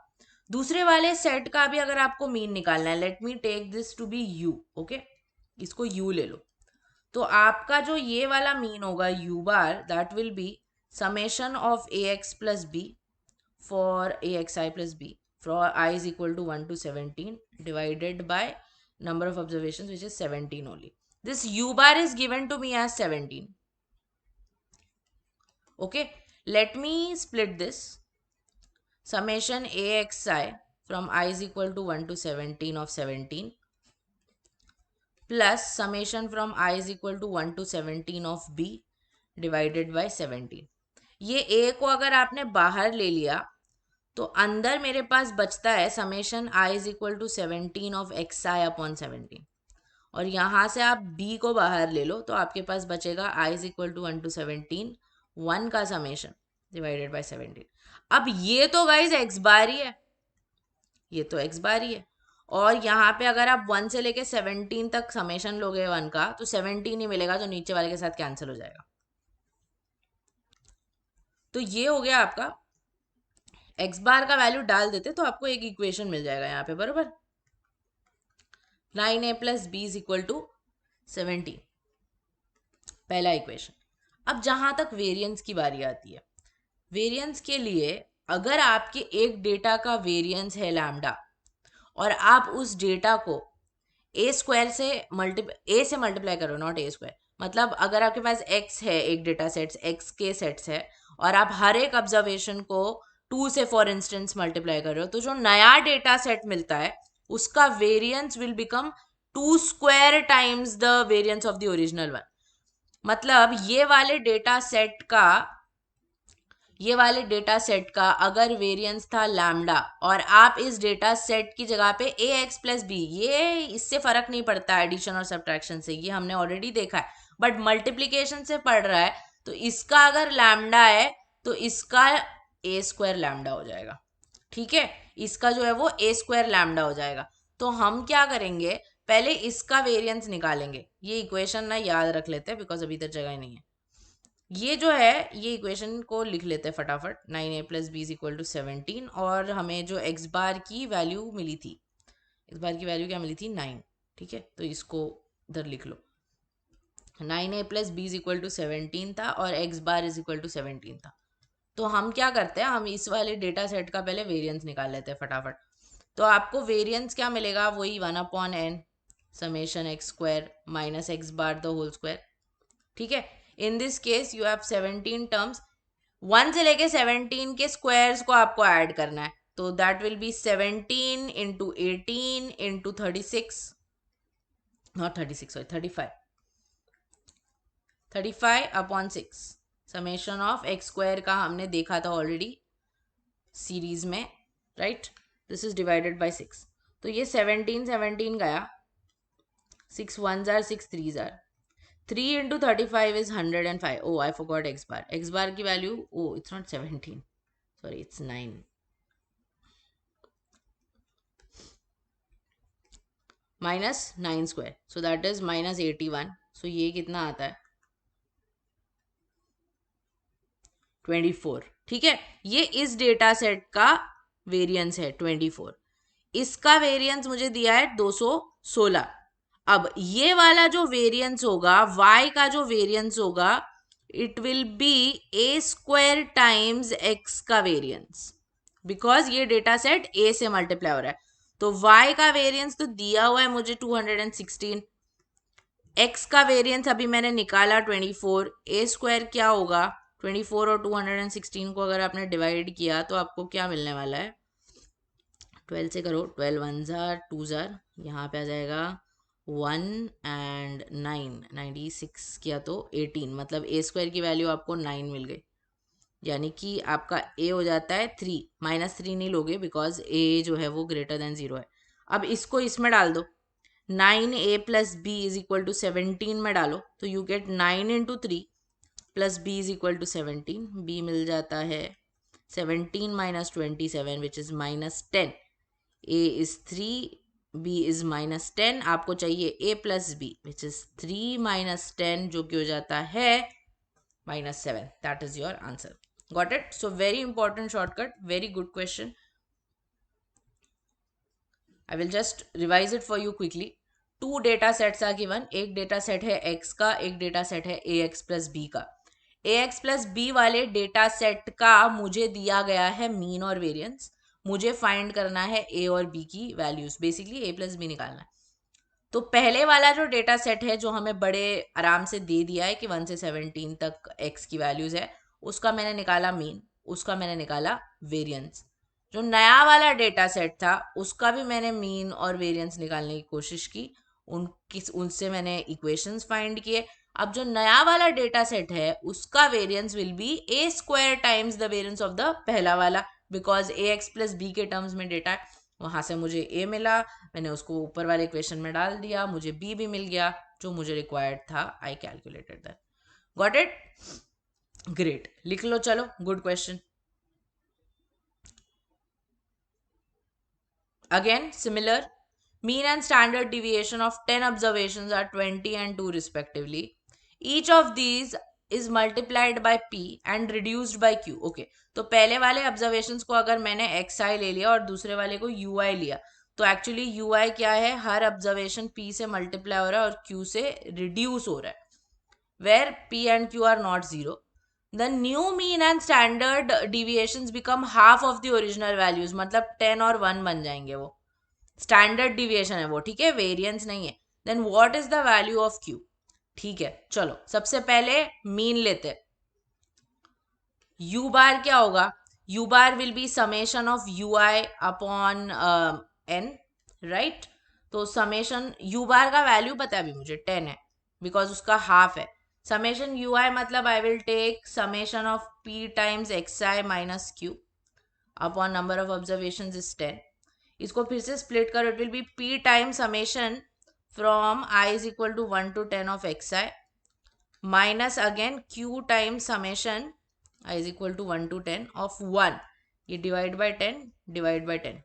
दूसरे वाले सेट का भी अगर आपको मीन निकालना है, let me take this to be u, okay, इसको यू ले लो। तो आपका जो ये वाला मीन होगा u bar, that will be summation of a x plus b for a x i plus b for I is equal to 1 to 17 divided by number of observations, which is 17 only. This u bar is given to me as 17. Okay, let me split this. Summation axi from I is equal to 1 to 17 of 17 plus summation from I is equal to 1 to 17 of b divided by 17. ये a को अगर आपने बाहर ले लिया तो अंदर मेरे पास बचता है summation i is equal to 17 of x i upon 17, और यहाँ से आप b को बाहर ले लो तो आपके पास बचेगा आई इज इक्वल टू 1 to 17 1 का समेशन डिवाइडेड बाय 17। अब ये तो गाइज एक्स बार ही है, ये तो एक्स बार ही है, और यहाँ पे अगर आप 1 से लेके 17 तक समेशन लोगे 1 का तो 17 ही मिलेगा, जो नीचे वाले के साथ कैंसिल हो जाएगा। तो ये हो गया आपका, एक्स बार का वैल्यू डाल देते तो आपको एक इक्वेशन मिल जाएगा यहाँ पे, बरोबर। 9a plus B is equal to 17, पहला इक्वेशन। अब जहां तक वेरिएंस की बारी आती है, वेरिएंस के लिए अगर आपके एक डेटा का वेरिएंस है लैम्डा और आप उस डेटा को ए स्क्वायर से ए से मल्टीप्लाई करो, नॉट ए स्क्वायर, मतलब अगर आपके पास एक्स है, एक डेटा सेट्स एक्स के सेट्स है, और आप हर एक ऑब्जर्वेशन को 2 से फॉर इंस्टेंस मल्टीप्लाई कर रहे हो, तो जो नया डेटा सेट मिलता है उसका variance will become 2 square times the variance of the original one. मतलब ये वाले डेटा सेट का ये वाले डेटा सेट का अगर वेरिएंस था लैम्डा और आप इस डेटा सेट की जगह पे ए एक्स प्लस बी, ये इससे फर्क नहीं पड़ता एडिशन और सब्ट्रैक्शन से, ये हमने ऑलरेडी देखा है, बट मल्टीप्लीकेशन से पढ़ रहा है तो इसका अगर लैम्डा है तो इसका ए स्क्वायर लैम्डा हो जाएगा। ठीक है, इसका जो है वो ए स्क्वायर लैम्डा हो जाएगा। तो हम क्या करेंगे, पहले इसका वेरिएंस निकालेंगे। ये इक्वेशन ना याद रख लेते हैं बिकॉज अभी तक जगह ही नहीं है। ये जो है ये इक्वेशन को लिख लेते हैं फटाफट, 9a plus B is equal to 17, और हमें जो एक्स बार की वैल्यू मिली थी, एक्स बार की वैल्यू क्या मिली थी 9। ठीक है, तो इसको इधर लिख लो, 9a plus B is equal to 17 था और x bar is equal to 17 था। तो हम क्या करते हैं, हम इस वाले डेटा सेट का पहले वेरिएंस निकाल लेते हैं फटाफट। तो आपको वेरिएंस क्या मिलेगा, वही 1/n summation x square minus x bar the whole square. ठीक है, in this case you have 17 terms, 1 से लेके 17 के स्क्वायर्स को आपको ऐड करना है। तो that will B 17 into 18 into 36, not 36 sorry 35 upon 6 summation of x square का हमने देखा था ऑलरेडी सीरीज में, right. This is divided by 6। तो ये 17 गया, 6 1s are 6 3s are 3 into 35 is 105. Oh, I forgot x bar. X bar की value, oh, it's not 17. Sorry, it's 9. Minus 9 square. So that is minus 81. So ये कितना आता है 24। ठीक है, ये इस डेटा सेट का वेरिएंस है 24। इसका वेरिएंस मुझे दिया है 216। अब ये वाला जो वेरिएंस होगा, y का जो वेरिएंस होगा, it will be a square times x का वेरिएंस, बिकॉज ये डेटा सेट a से मल्टीप्लाई हो रहा है। तो y का वेरिएंस तो दिया हुआ है मुझे 216, x का वेरिएंस अभी मैंने निकाला 24, ए स्क्वायर क्या होगा 24 और 216 को अगर आपने डिवाइड किया तो आपको क्या मिलने वाला है, 12 से करो, 12 1s are 2s are, यहाँ पे आ जाएगा 1 एंड 9, 96 किया तो 18, मतलब ए स्क्वायर की वैल्यू आपको 9 मिल गई। यानी कि आपका ए हो जाता है 3, -3 नहीं लोगे बिकॉज ए जो है वो ग्रेटर देन 0 है। अब इसको इसमें डाल दो, 9a plus B is equal to 17 में डालो तो you get 9 into 3 plus B is equal to 17। B मिल जाता है 17 माइनस 27 which is -10। a is 3, b is -10, आपको चाहिए a plus b which is 3 minus 10 जो कि हो जाता है -7। that is your answer. Got it? So very important shortcut, very good question. I will just revise it for you quickly. 2 data sets are given, एक data set है x का, एक data set है ax plus b का। ax plus b वाले data set का मुझे दिया गया है मीन और वेरिएंस, मुझे फाइंड करना है a और b की values, basically a plus b निकालना है। तो पहले वाला जो डेटा सेट है जो हमें बड़े आराम से दे दिया है कि 1 से 17 तक x की वैल्यूज है, उसका मैंने निकाला मीन, उसका मैंने निकाला वेरिएंस। जो नया वाला डेटा सेट था उसका भी मैंने मीन और वेरिएंस निकालने की कोशिश की, उनसे मैंने इक्वेशंस फाइंड किए। अब जो नया वाला डेटा सेट है उसका variance will be a square times the variance of the पहला वाला, because a x plus b के टर्म्स में डेटा है। वहां से मुझे ए मिला, मैंने उसको ऊपर वाले इक्वेशन में डाल दिया, मुझे बी भी मिल गया जो मुझे रिक्वायर्ड था, I calculated that. Got it? Great, लिख लो, चलो, good question. Again, similar. Mean and standard deviation of 10 observations are 20 and 2 respectively. Each of these is multiplied by p and reduced by q. Okay, तो पहले वाले observations को अगर मैंने xi ले लिया और दूसरे वाले को ui लिया, तो एक्चुअली ui क्या है, हर observation p से multiply हो रहा है और q से reduce हो रहा है, where p and q are not 0. The new mean and standard deviations become half of the original values, मतलब 10 और 1 बन जाएंगे, वो स्टैंडर्ड डिविएशन है वो, ठीक है, वेरिएंस नहीं है। Then what is the value of q? ठीक है, चलो सबसे पहले मीन लेते। u बार क्या होगा, u bar will be summation of ui upon n, right. तो समेशन u बार का वैल्यू पता है अभी मुझे 10 है बिकॉज उसका हाफ है, समेशन यू आई मतलब I will take summation of p times x i minus q upon number of observation is 10. इसको फिर से स्प्लिट करो, it will be p time summation from I is equal to 1 to 10 of x i minus again q time summation i is equal to 1 to 10 of 1. ये divide by 10 divide by 10.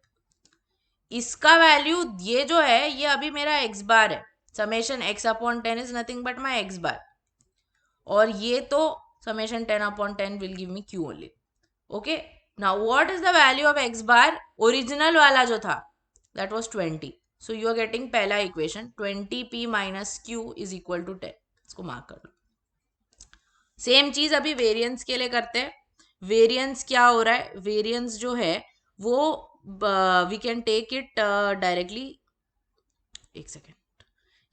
इसका value ये जो है ये अभी मेरा X bar है. Summation X upon 10 is nothing but my X bar. और ये तो summation 10 upon 10 will give me Q only. Okay, now what is the value of X bar? Original वाला जो था that was 20. So you are getting पहला equation 20p minus Q is equal to 10. इसको mark कर लो. Same चीज अभी variance के लिए करते हैं. वेरिएंस क्या हो रहा है? वेरिएंस जो है वो we can take it directly. एक सेकेंड.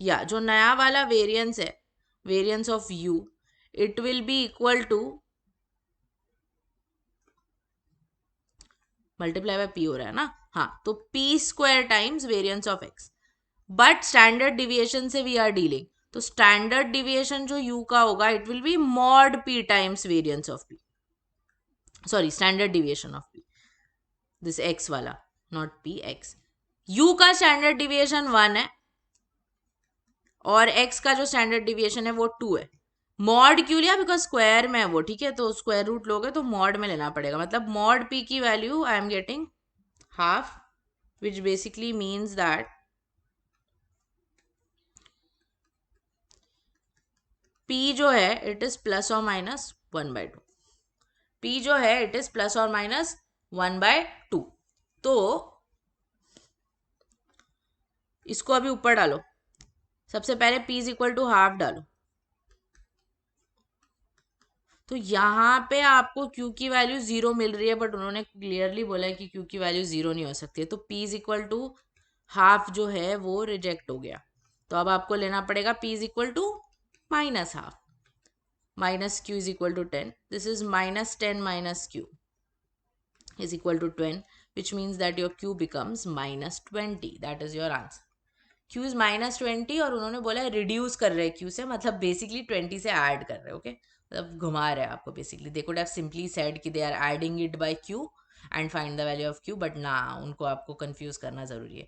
या जो नया वाला वेरिएंस है, variance of u, it will be equal to multiply by p हो रहा है ना. हाँ, तो p square times variance of x. But standard deviation से वी आर डीलिंग, तो स्टैंडर्ड डिविएशन जो u का होगा it will be mod p times variance of p. Sorry, standard deviation of p, this x वाला, not p, x. u का standard deviation 1 है और x का जो स्टैंडर्ड डिविएशन है वो 2 है. मॉड क्यों लिया? बिकॉज स्क्वायर में है वो, ठीक है, तो स्क्वायर रूट लोगे तो मॉड में लेना पड़ेगा. मतलब मॉड p की value I am getting half, which basically means that p जो है इट इज प्लस और माइनस 1/2. p जो है इट इज प्लस और माइनस 1/2. तो इसको अभी ऊपर डालो. सबसे पहले p is equal to half डालो. तो यहाँ पे आपको q की वैल्यू 0 मिल रही है, बट उन्होंने क्लियरली बोला है कि q की वैल्यू 0 नहीं हो सकती है. तो p is equal to half जो है वो रिजेक्ट हो गया. तो अब आपको लेना पड़ेगा p is equal to minus half. Minus q is equal to 10. This is minus 10 minus q is equal to 10, which means that your q becomes minus 20. That is your answer. q is minus 20 और उन्होंने बोला है reduce कर रहे हैं q से, मतलब basically 20 से ऐड कर रहे हैं. ओके, मतलब घुमा रहे हैं आपको. Basically they could have simply said कि they are adding it by q and find the value of q, but ना, उनको आपको कंफ्यूज करना जरूरी है.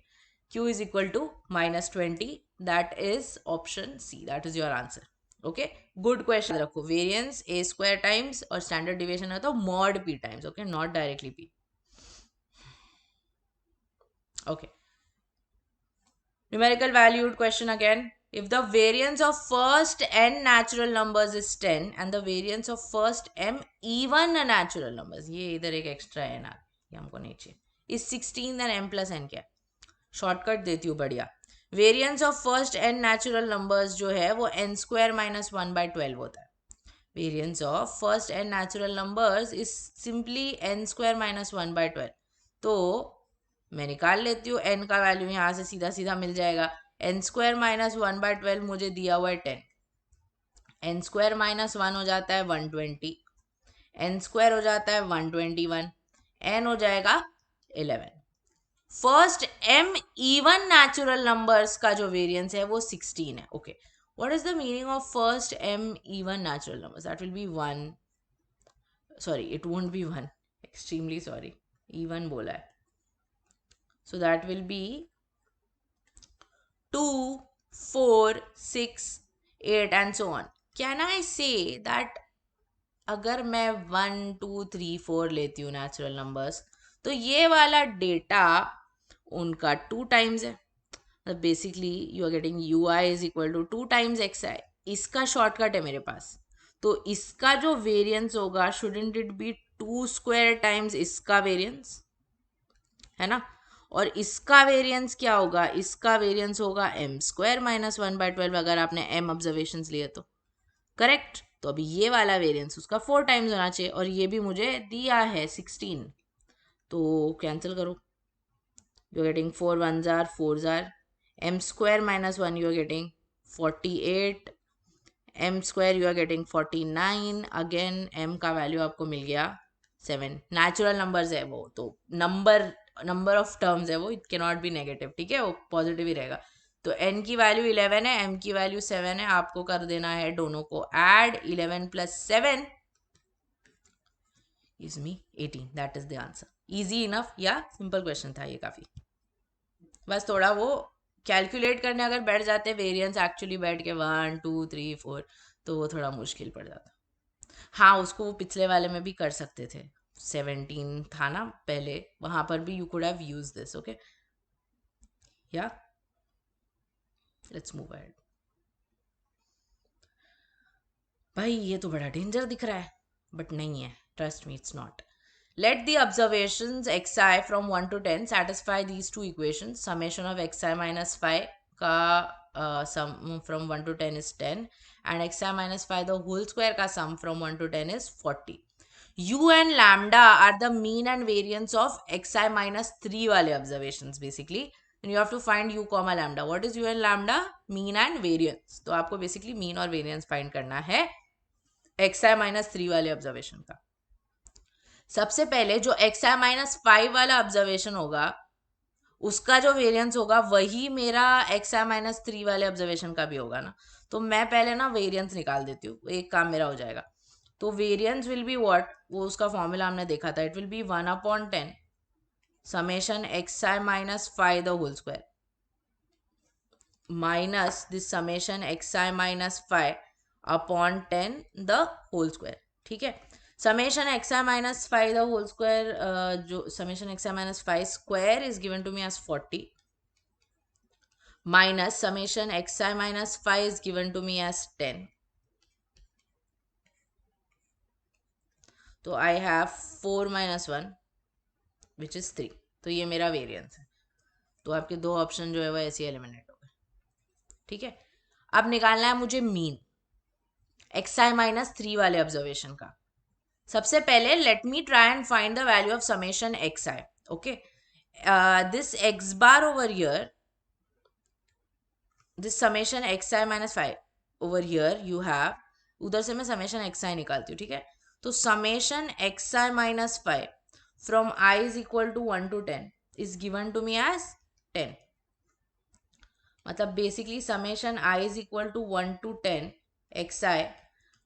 q is equal to minus 20. That is option C. That is your answer. Okay, good question. रखो variance a square times और standard deviation है तो mod p times. Okay, not directly p. Okay, numerical valued question again. If the variance of first n natural numbers is 10 and the variance of first m even natural numbers, ये इधर एक extra है ना, ये हमको नहीं चाहिए, is 16, then m plus n क्या है? शॉर्टकट देती हूँ बढ़िया. Variance of first n natural numbers जो है वो n स्क्वायर माइनस 1/12 होता है. Variance of first n natural numbers is simply n square minus 1/12. तो मैं निकाल लेती हूँ n का वैल्यू, यहाँ से सीधा सीधा मिल जाएगा. n स्क्वायर माइनस 1/12 मुझे दिया हुआ है 10. n स्क्वायर माइनस 1 हो जाता है 120. n स्क्वायर हो जाता है 121. n हो जाएगा 11. First m even natural numbers का जो वेरिएंस है वो 16 है. Okay, what is the meaning of first m even natural numbers? That will be 1. Sorry, it won't be 1, extremely sorry, even बोला है. So that will B 2, 4, 6, 8 and so on. Can I say that अगर मैं 1, 2, 3, 4 लेती हूँ natural numbers, तो ये वाला data उनका 2 टाइम्स है. Basically you are getting U I is equal to 2 times x I. इसका शॉर्टकट है मेरे पास, तो इसका जो वेरिएंस होगा shouldn't it be 2 square times इसका वेरिएंस, है ना? और इसका वेरिएंस क्या होगा? इसका वेरिएंस होगा m स्क्वायर माइनस 1/12 अगर आपने m ऑब्जर्वेशंस लिए तो. करेक्ट. तो अभी ये वाला वेरिएंस उसका 4 टाइम्स होना चाहिए और ये भी मुझे दिया है 16. तो कैंसिल करो. You are getting 4 1s are 4s are. m square minus 1 you are getting 48. m square you are getting 49. Again m का वैल्यू आपको मिल गया 7. नेचुरल नंबर्स है वो, तो नंबर ऑफ टर्म्स है वो, it can not be negative, ठीक है, वो पॉजिटिव ही रहेगा. तो n की वैल्यू 11 है, m की वैल्यू 7 है, आपको कर देना है दोनों को add. 11 + 7 is me 18. That is the answer. Easy enough या सिंपल क्वेश्चन था ये काफी. बस थोड़ा वो कैलकुलेट करने अगर बैठ जाते वेरिएंस एक्चुअली बैठ के 1 2 3 4 तो वो थोड़ा मुश्किल पड़ जाता. हाँ, उसको वो पिछले वाले में भी कर सकते थे. 17 था ना पहले, वहां पर भी you could have use this. Okay, या लेट्स मूव अहेड. भाई ये तो बड़ा डेंजर दिख रहा है, बट नहीं है. Trust me, it's not. Let the observations xi from 1 to 10 satisfy these two equations. Summation of xi minus phi ka sum from 1 to 10 is 10 and xi minus phi the whole square ka sum from 1 to 10 is 40. U and lambda are the mean and variance of xi minus 3 wale observations basically. And you have to find u comma lambda. What is u and lambda? Mean and variance. तो आपको basically mean और variance find करना है xi minus 3 वाले observation का. सबसे पहले जो xi माइनस 5 वाला ऑब्जर्वेशन होगा उसका जो वेरिएंस होगा वही मेरा xi माइनस 3 वाले ऑब्जर्वेशन का भी होगा ना. तो मैं पहले ना वेरिएंस निकाल देती हूँ, एक काम मेरा हो जाएगा. तो वेरिएंस विल बी व्हाट, वो उसका फॉर्मूला हमने देखा था. It will be 1/10 summation xi minus 5 the whole square minus this summation xi minus 5 upon 10 the whole square. ठीक है. Summation xi minus 5 the whole square जो summation xi minus 5 square is given to me as 40 minus summation xi minus 5 is given to me as 10. तो I have 4 minus 1 which is 3. तो ये मेरा variance है. तो आपके दो ऑप्शन जो है वो ऐसे एलिमिनेट हो गए. ठीक है. अब निकालना है मुझे मीन xi माइनस 3 वाले ऑब्जर्वेशन का. सबसे पहले let me try and find the value of summation x I. Okay, this x bar over here, this summation x i minus 5 over here you have, उधर से मैं समेशन एक्स आई निकालती हूँ. ठीक है. तो summation x i minus 5 from I is equal to 1 to 10 is given to me as 10. मतलब basically summation i is equal to 1 to 10 x i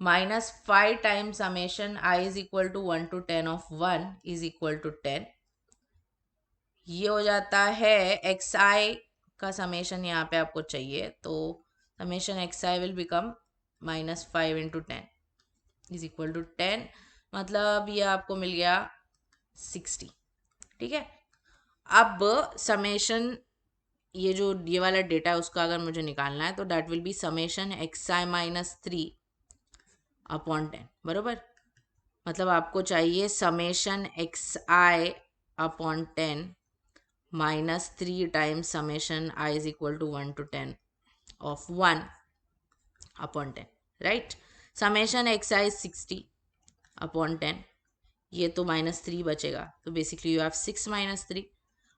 minus 5 times summation I is equal to 1 to 10 of 1 is equal to 10. ये हो जाता है xi का summation यहाँ पे आपको चाहिए. तो summation xi will become minus 5 into 10 is equal to 10. मतलब ये आपको मिल गया 60. ठीक है. अब समेशन ये जो ये वाला डेटा है उसका अगर मुझे निकालना है तो that will be summation xi minus 3 upon 10. बरोबर. मतलब आपको चाहिए summation xi upon 10 minus 3 times summation i is equal to 1 to 10 of 1 upon 10. Right. Summation xi is 60 upon 10. ये तो माइनस 3 बचेगा. तो बेसिकली यू हैव 6 माइनस 3.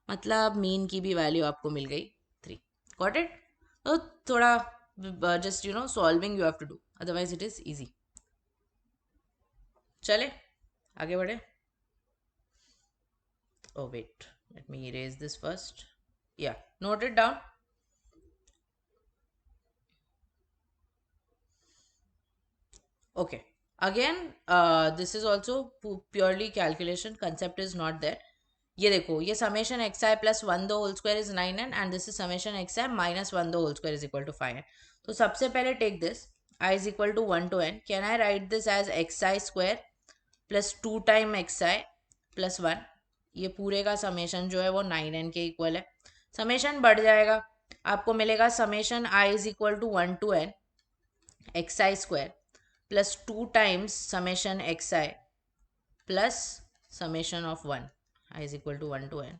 मतलब मीन की भी वैल्यू आपको मिल गई 3. Got it. तो थोड़ा just you know solving you have to do, otherwise it is easy. चले आगे बढ़े. oh wait, let me erase this first. Yeah, note it down. Okay, again this is also purely calculation, concept is not there. ये देखो, ये summation xi plus 1 the whole square is 9n and this is summation xi minus 1 the whole square is equal to 5n. तो सबसे पहले take this I is equal to 1 to n. Can I write this as xi square plus 2 time xi plus 1. ये पूरे का summation जो है वो 9n के इक्वल है. समेशन बढ़ जाएगा, आपको मिलेगा summation i is equal to 1 to n xi square plus 2 times summation xi plus summation of 1 i is equal to 1 to n.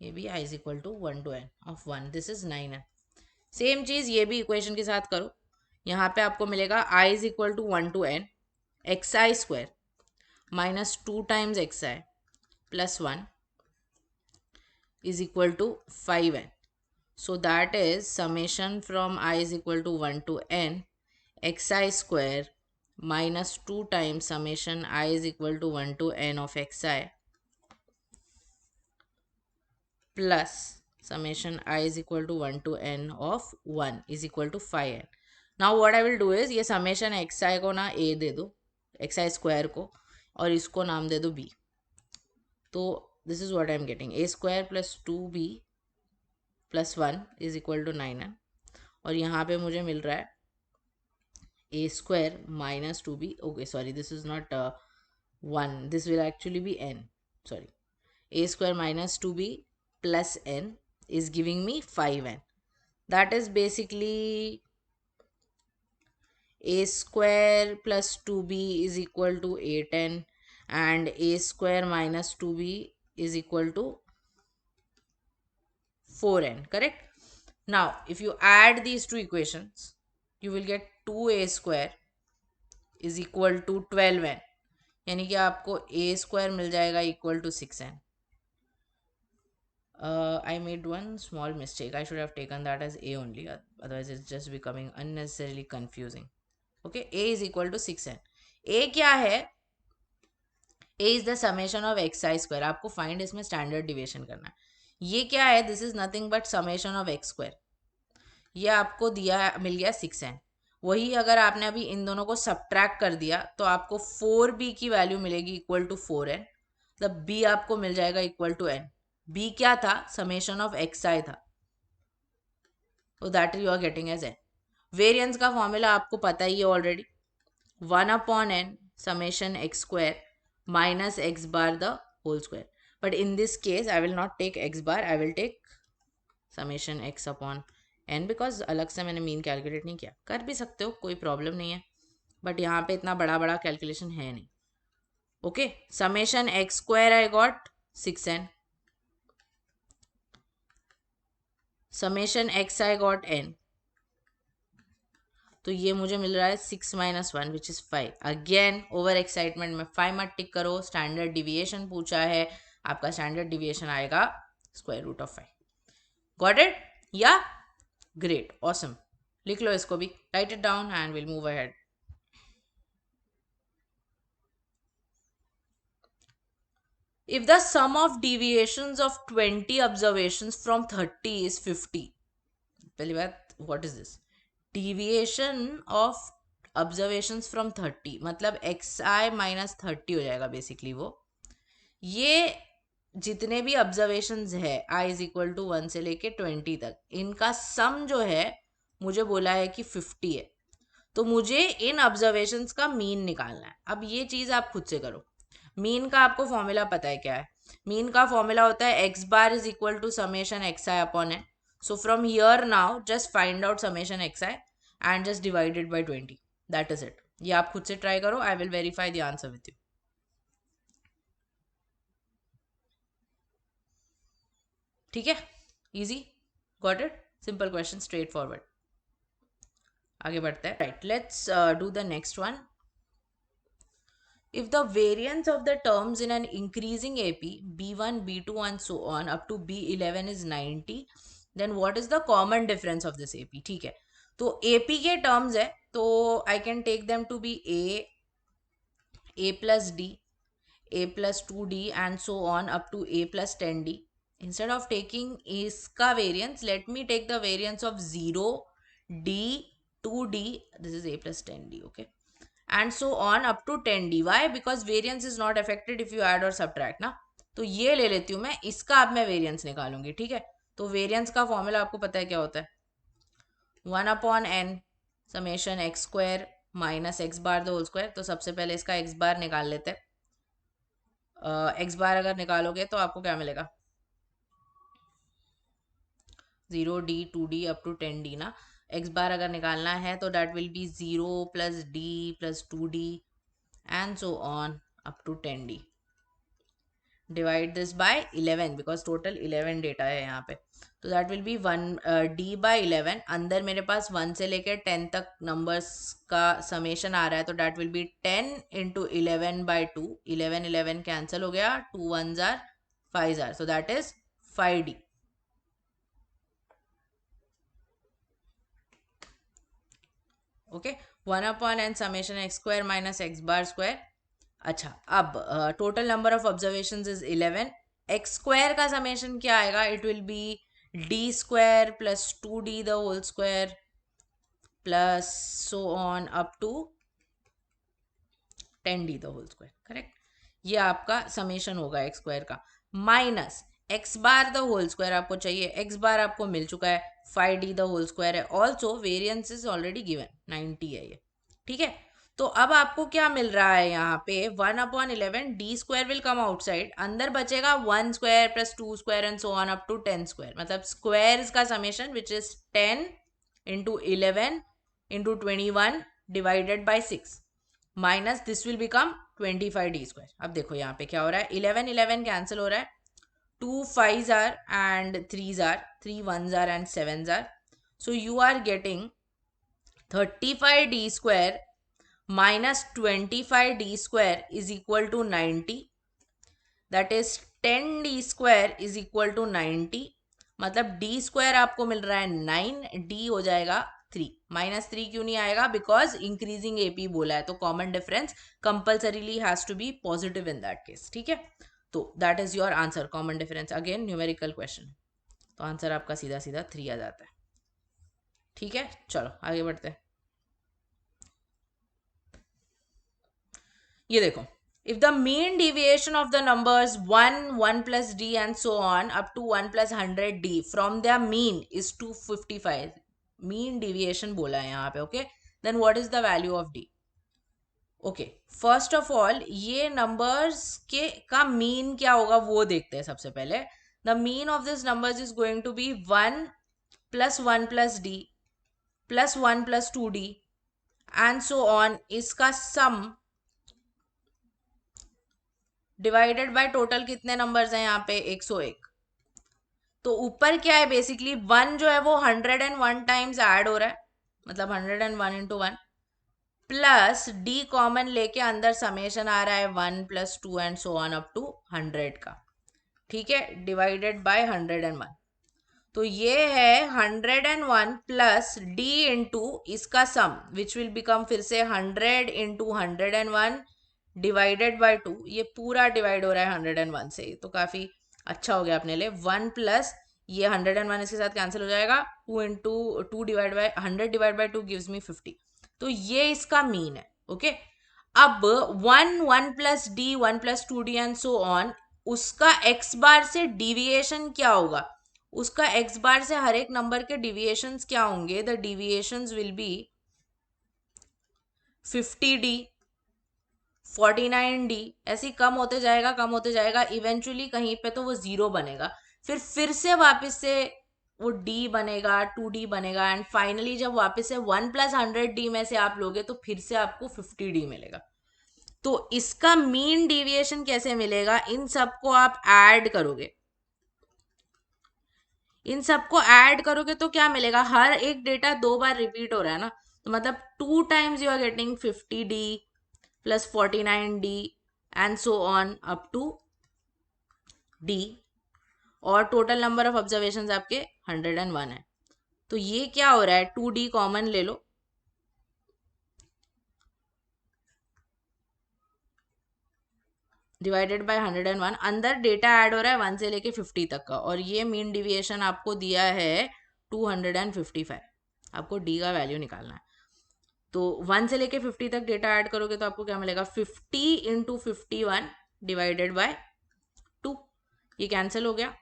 ये भी i is equal to 1 to n of 1. This is 9n. Same चीज़ ये भी equation के साथ करो. यहाँ पे आपको मिलेगा i is equal to 1 to n xi square minus 2 times xi plus 1 is equal to 5n. So that is summation from I is equal to 1 to n xi square minus 2 times summation I is equal to 1 to n of xi plus summation I is equal to 1 to n of 1 is equal to 5n. Now what I will do is ये summation xi को ना a दे दो, xi square को, और इसको नाम दे दो b. तो this is what I am getting, a square plus 2b plus 1 is equal to 9n. और यहाँ पे मुझे मिल रहा है a square minus 2b, okay sorry this is not 1, this will actually be n, sorry, a square minus 2b plus n is giving me 5n. That is basically a square plus 2b is equal to 8n and a square minus 2b is equal to 4n, correct? Now if you add these two equations, you will get 2a square is equal to 12n, यानी कि आपको a square मिल जाएगा equal to 6n. I made one small mistake. I should have taken that as a only. Otherwise, it's just becoming unnecessarily confusing. Okay, a is equal to 6n. a क्या है? a is the summation of xi square. आपको find इसमें standard deviation करना है. ये क्या है? This is nothing but summation of x square. ये आपको दिया मिल गया 6n. वही अगर आपने अभी इन दोनों को सब्ट्रैक्ट कर दिया तो आपको 4b की वैल्यू मिलेगी इक्वल टू 4n. मतलब b आपको मिल जाएगा इक्वल टू n. b क्या था? समेशन ऑफ xi था. तो that you are getting as n. Variance का फॉर्मूला आपको पता ही है already, 1/n summation x square minus x bar the whole square. But in this case I will not take x bar, I will take summation x upon n because अलग से मैंने mean calculate नहीं किया. कर भी सकते हो, कोई प्रॉब्लम नहीं है, बट यहाँ पे इतना बड़ा बड़ा कैलकुलेशन है नहीं. Okay, summation x square I got 6n, summation x I got n, तो ये मुझे मिल रहा है 6 - 1 which is 5. Again over excitement में 5 मत टिक करो, स्टैंडर्ड डिविएशन पूछा है, आपका स्टैंडर्ड डिविएशन आएगा square root of 5. Got it? या ग्रेट, ऑसम. लिख लो इसको भी, write it down and will move ahead. If the sum of deviations of 20 observations from 30 is 50, पहली बात, what is this? Deviation of observations from 30 मतलब xi minus 30 हो जाएगा बेसिकली. वो ये जितने भी observations है i is equal to 1 से लेके 20 तक, इनका सम जो है मुझे बोला है कि 50 है. तो मुझे इन observations का मीन निकालना है. अब ये चीज़ आप खुद से करो. मीन का आपको फॉर्मूला पता है क्या है? मीन का फॉर्मूला होता है x bar is equal to summation xi upon n. So from here now just find out summation xi and just divide it by 20. That is it. ये आप खुद से ट्राई करो. I will verify the answer with you. ठीक है, easy, got it, simple question, straightforward. आगे बढ़ते हैं. Right, let's do the next one. If the variance of the terms in an increasing AP B1, B2 and so on up to B11 is 90, then what is the common difference of this AP? ठीक है, तो AP के terms है, तो I can take them to be A plus D, A plus 2D and so on up to A plus 10D. Instead of taking इसका variance, let me take the variance of 0, D, 2D, this is A plus 10D, okay, and so on up to 10D. Why? Because variance is not affected if you add or subtract ना. तो ये ले लेती हूँ मैं, इसका अब मैं वेरियंस निकालूंगी. ठीक है, तो वेरियंस का फॉर्मूला आपको पता है क्या होता है? 1/n summation x square minus x bar the whole square. तो सबसे पहले इसका एक्स बार निकाल लेते हैं. एक्स बार अगर निकालोगे तो आपको क्या मिलेगा? 0D 2D up to 10D ना. एक्स बार अगर निकालना है तो that will be 0 plus D plus 2D and so on up to 10D. Divide this by 11 because total 11 data है यहाँ पे. तो that will B 1D bye 11. अंदर मेरे पास 1 से लेकर 10 तक नंबर्स का समेशन आ रहा है, तो that will be 10 into 11 by 2. 11 11 cancel हो गया, 2 1s are 5s are, so that is 5D. Okay, 1/n summation x square minus x bar square. अच्छा, अब total number of observations is 11. X square का summation क्या आएगा? It will be d square plus 2d the whole square plus so on up to 10d the whole square, correct. ये आपका summation होगा x square का, minus x bar the whole square आपको चाहिए, x bar आपको मिल चुका है, 5d द होल स्क्वायर है, also variance is already given 90 है ये. ठीक है. तो अब आपको क्या मिल रहा है यहाँ पे, 1/11 D square will come outside, अंदर बचेगा 1 square plus 2 square and so on up to 10 square, मतलब स्क्वायर्स का summation which is 10 into 11 into 21 divided by 6 minus this will become 25d square. अब देखो यहाँ पे क्या हो रहा है, 11 11 कैंसिल हो रहा है, 2 5s are and 3s are, 3 1s are and 7s are, so you are getting 35d square minus 25d square is equal to 90, that is 10d square is equal to 90. मतलब d स्क्वायर आपको मिल रहा है 9, d हो जाएगा 3. -3 क्यों नहीं आएगा, because increasing AP बोला है, तो common difference compulsorily has to be positive in that case. ठीक है. तो that is your answer, common difference. Again numerical question, तो आंसर आपका सीधा सीधा 3 आ जाता है. ठीक है. चलो आगे बढ़ते हैं. ये देखो, if the mean deviation of the numbers 1 1 plus d and so on up to 1 plus 100d from their mean is 255, mean deviation बोला है यहाँ पे. Okay, then what is the value of d? Okay, first of all ये numbers के का mean क्या होगा वो देखते हैं सबसे पहले. The mean of this numbers is going to be 1 plus 1 plus D plus 1 plus 2d and so on, इसका सम डिवाइडेड बाय टोटल कितने नंबर्स हैं यहाँ पे, 101. तो ऊपर क्या है, बेसिकली 1 जो है वो 101 टाइम्स ऐड हो रहा है, मतलब 101 इंटू 1 प्लस डी कॉमन लेके अंदर समेशन आ रहा है 1 plus 2 and so on up to 100 का. ठीक है, डिवाइडेड बाय 101. तो ये है 101 प्लस डी इंटू इसका सम विच विल बिकम फिर से 100 इंटू 101 डिवाइडेड बाय 2. ये पूरा डिवाइड हो रहा है 101 से, तो काफ़ी अच्छा हो गया अपने लिए. 1 प्लस ये 101 इसके साथ कैंसिल हो जाएगा, 2 into 2 divide by 100 divide by 2 gives me 50. तो ये इसका मीन है. ओके. अब 1 1 plus D 1 plus 2d and so on, उसका एक्स बार से डिविएशन क्या होगा, उसका एक्स बार से हर एक नंबर के डिविएशंस क्या होंगे, the deviations will be 50d 49d, ऐसे ही कम होते जाएगा कम होते जाएगा, इवेंचुअली कहीं पे तो वो जीरो बनेगा, फिर से वापस से वो d बनेगा 2d बनेगा, एंड फाइनली जब वापस से 1 प्लस 100d में से आप लोगे तो फिर से आपको 50d मिलेगा. तो इसका मीन डिविएशन कैसे मिलेगा, इन सबको आप ऐड करोगे, इन सबको ऐड करोगे तो क्या मिलेगा, हर एक डेटा 2 बार रिपीट हो रहा है ना, तो मतलब 2 times you are getting 50d plus 49d and so on up to d, और टोटल नंबर ऑफ ऑब्जर्वेशंस आपके 101 है. तो ये क्या हो रहा है, 2d कॉमन ले लो, डिवाइडेड बाय 101, अंदर डेटा ऐड हो रहा है 1 से लेके 50 तक का, और ये मीन डिविएशन आपको दिया है 255. आपको d का वैल्यू निकालना है. तो 1 से लेके 50 तक डेटा ऐड करोगे तो आपको क्या मिलेगा, 50 इंटू 51 डिवाइडेड बाय 2. ये कैंसिल हो गया.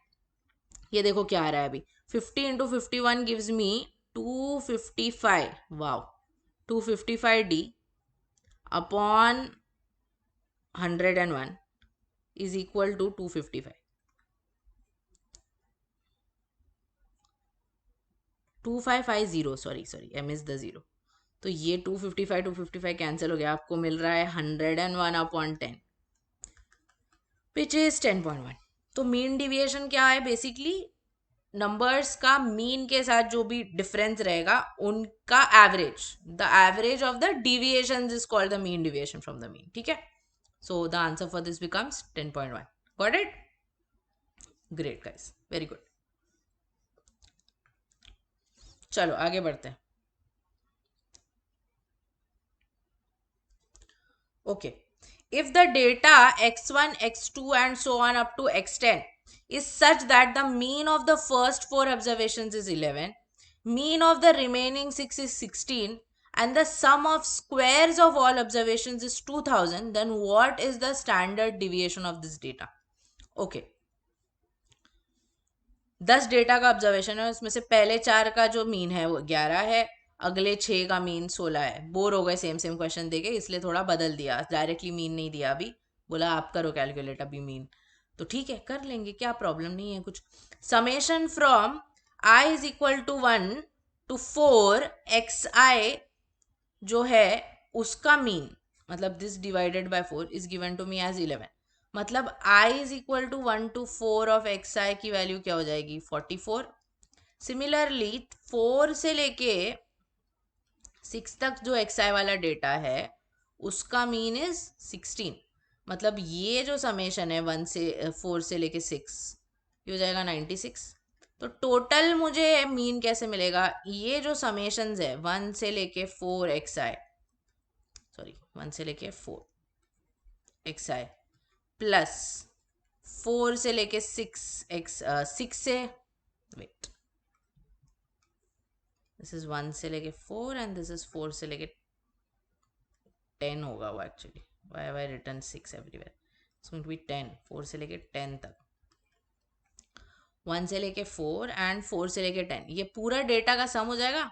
ये देखो क्या आ रहा है अभी, 50 into 51 gives me 255. Wow, 255d upon 101 is equal to 255. 2550, sorry I missed the zero. तो ये 255 कैंसिल हो गया, आपको मिल रहा है 101 अपॉन 10 विच इज 10.1. तो मीन डिविएशन क्या है, बेसिकली नंबर्स का मीन के साथ जो भी डिफरेंस रहेगा उनका average, the average of the deviation is called the mean deviation from the mean. ठीक है. So the answer for this becomes 10.1. Got it? Great guys, very good. चलो आगे बढ़ते हैं. Okay, if the data x1 x2 and so on up to x10 is such that the mean of the first 4 observations is 11, mean of the remaining 6 is 16, and the sum of squares of all observations is 2000, then what is the standard deviation of this data? Okay, 10 data का observation है, उसमें से पहले 4 का जो mean है वो 11 है, अगले 6 का मीन 16 है. बोर हो गए सेम सेम क्वेश्चन देके, इसलिए थोड़ा बदल दिया, डायरेक्टली मीन नहीं दिया अभी, बोला आप करो कैलकुलेट अभी मीन. तो ठीक है, कर लेंगे, क्या प्रॉब्लम नहीं है कुछ. Summation from I is equal to 1 to 4 X I जो है उसका मीन, मतलब this divided by 4 is given to me as 11. मतलब i is equal to 1 to 4 of x I की वैल्यू क्या हो जाएगी 44. सिमिलरली 4 से लेके 6 तक जो एक्स आई वाला डेटा है उसका मीन इज 16. मतलब ये जो समेशन है 1 से 4 से लेके 6 ये हो जाएगा 96. तो टोटल मुझे मीन कैसे मिलेगा, ये जो समेशंस है 1 से लेके 4 एक्स आई, सॉरी 1 से लेके 4 एक्स आई प्लस 4 से लेके 6 से वेट, दिस इज 1 से लेके 4 एंड दिस इज 4 से लेके 10 होगा वो actually, why I return 6 everywhere, it's going to be 10. 4 से लेके 10 तक, 1 से लेके 4 एंड 4 से लेके 10, ये पूरा डेटा का सम हो जाएगा.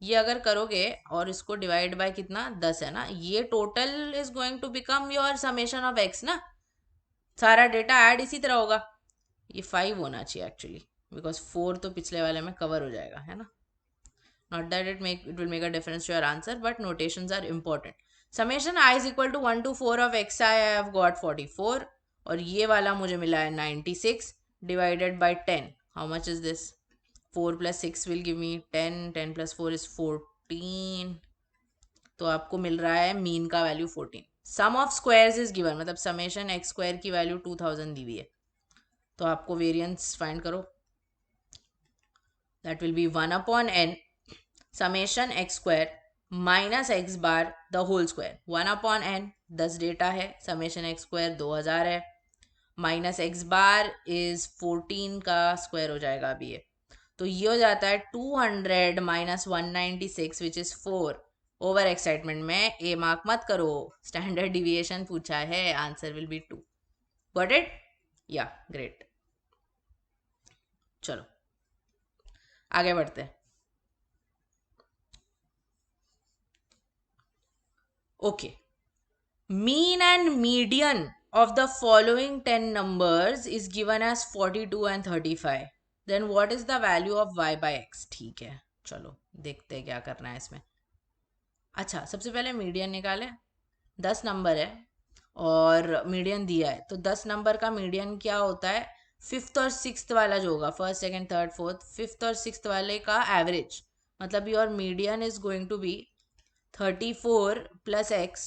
ये अगर करोगे और इसको डिवाइड बाय कितना 10 है ना, ये total is going to become your summation of x ना, सारा डेटा ऐड इसी तरह होगा. ये 5 होना चाहिए एक्चुअली, बिकॉज 4 तो पिछले वाले में कवर हो जाएगा, है ना. Not that it will make a difference to your answer, but notations are important. Summation i is equal to 1 to 4 of x i have got 44, और ये वाला मुझे मिला है 96 divided by 10. How much is this, 4 plus 6 will give me 10, 10 plus 4 is 14. तो आपको मिल रहा है मीन का value 14. Sum of squares is given, मतलब समेशन एक्स स्क्वायर की वैल्यू 2000 दी हुई है, तो आपको वेरिएंस फाइंड करो. That will be 1 upon n summation x square minus x bar the whole square. 1 upon n 10 data है, समेशन एक्स स्क्वायर 2000 है, माइनस एक्स बार इज 14 का स्क्वायर हो जाएगा अभी ये, तो ये हो जाता है 200 minus 196 which is 4. Over excitement में ए मार्क मत करो, स्टैंडर्ड डिविएशन पूछा है, answer will be 2. Got it, या ग्रेट. चलो आगे बढ़ते हैं. Okay, mean and median of the following 10 numbers is given as 42 and 35, then what is the value of y by x. ठीक है, चलो देखते हैं क्या करना है इसमें. अच्छा, सबसे पहले मीडियन निकाले. 10 नंबर है और मीडियन दिया है, तो 10 नंबर का मीडियन क्या होता है, फिफ्थ और सिक्स्थ वाला जो होगा, first second third fourth, fifth और सिक्स्थ वाले का एवरेज. मतलब your median is going to be 34 plus x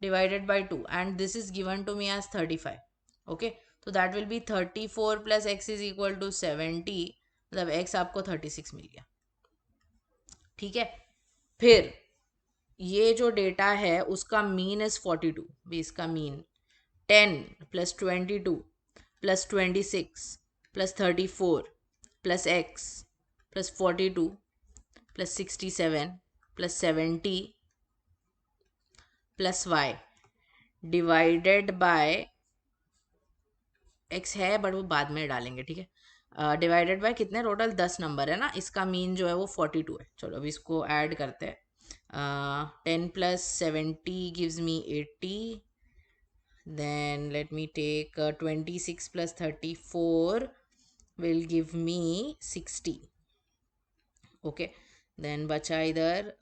divided by 2 and this is given to me as 35. okay, so that will be 34 plus x is equal to 70, मतलब x आपको 36 मिल गया. ठीक है, फिर ये जो डेटा है उसका मीन इज 42, भी इसका mean 10 plus 22 plus 26 plus 34 plus x plus 42 plus 67 plus 70 plus y divided by x है बट वो बाद में डालेंगे. ठीक है, डिवाइडेड बाय कितने, टोटल 10 नंबर है ना, इसका मीन जो है वो 42 है. चलो अभी इसको ऐड करते हैं. 10 plus 70 gives me 80, then let me take 26 plus 34 will give me 60. okay, then बचा इधर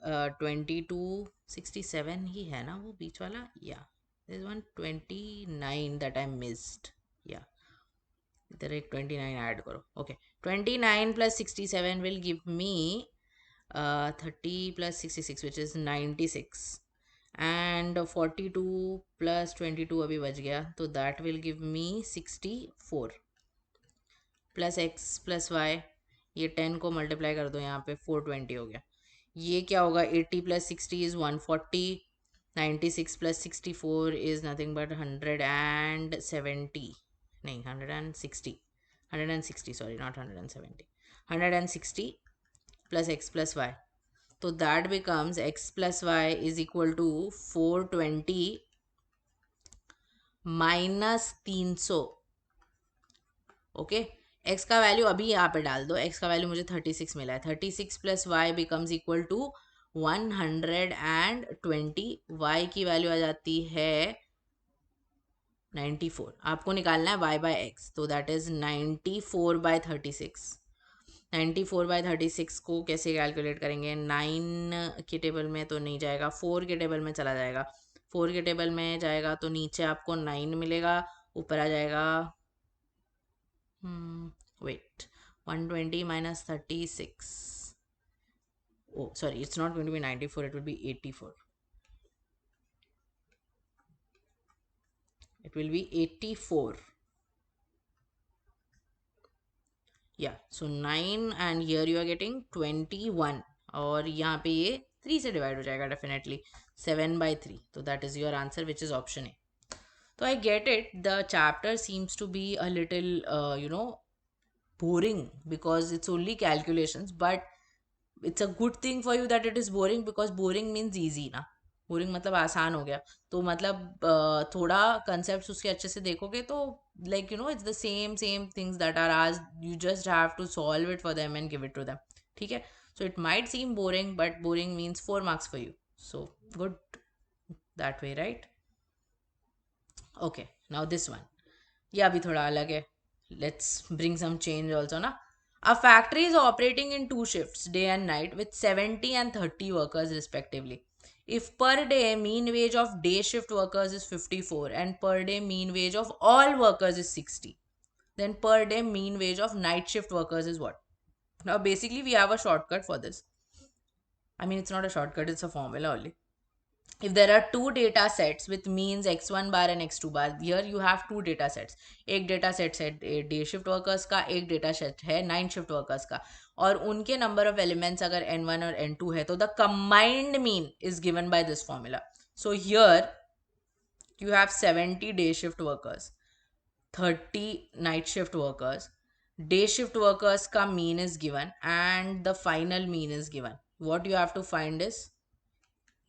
22 67 ही है ना वो बीच वाला, या there is one 29 that I missed. yeah, इधर एक 29 ऐड करो. okay, 29 plus 67 will give me 30 plus 66 which is 96, and 42 plus 22 अभी बच गया, तो that will give me 64 plus x plus y, ये 10 को मल्टीप्लाई कर दो यहाँ पे, 420 हो गया. ये क्या होगा, 80 plus 60 is 140, 96 plus 64 is nothing but 170. नहीं 160 sorry not 170 160 plus x plus y. So that becomes x plus y is equal to 420 minus 300. Okay, x का वैल्यू अभी यहाँ पे डाल दो. x का वैल्यू मुझे 36 मिला है. 36 plus y becomes equal to 120. y की वैल्यू आ जाती है 94. आपको निकालना है y बाय x, तो दैट इज 94 बाय 36. 94 बाय 36 को कैसे कैलकुलेट करेंगे? 9 के टेबल में तो नहीं जाएगा, 4 के टेबल में चला जाएगा. 4 के टेबल में जाएगा तो नीचे आपको 9 मिलेगा, ऊपर आ जाएगा wait 120 minus 36. Oh sorry, it's not going to be 94, it will be 84. It will be 84. Yeah, so 9 and here you are getting 21 और यहाँ पे ये 3 से डिवाइड हो जाएगा definitely 7 by 3. So that is your answer, which is option A. So I get it, the chapter seems to be a little boring because it's only calculations, but it's a good thing for you that it is boring because boring means easy ना. Boring मतलब आसान हो गया, तो मतलब थोड़ा concept उसके अच्छे से देखोगे तो it's the same things that are आज, you just have to solve it for them and give it to them. ठीक है, so it might seem boring but boring means 4 marks for you, so good that way, right? Okay, now this one, ये अभी थोड़ा अलग है. Let's bring some change also ना. A factory is operating in 2 shifts, day and night, with 70 and 30 workers respectively. If per day mean wage of day shift workers is 54 and per day mean wage of all workers is 60, then per day mean wage of night shift workers is what? Now basically we have a shortcut for this. I mean, it's not a shortcut, it's a formula only. If there are two data sets with means x1 bar and x2 bar, here you have two data sets. एक data set है day shift workers का, एक data set है night shift workers का, और उनके number of elements अगर n1 और n2 है तो the combined mean is given by this formula. So here you have 70 day shift workers, 30 night shift workers. Day shift workers का mean is given and the final mean is given. What you have to find is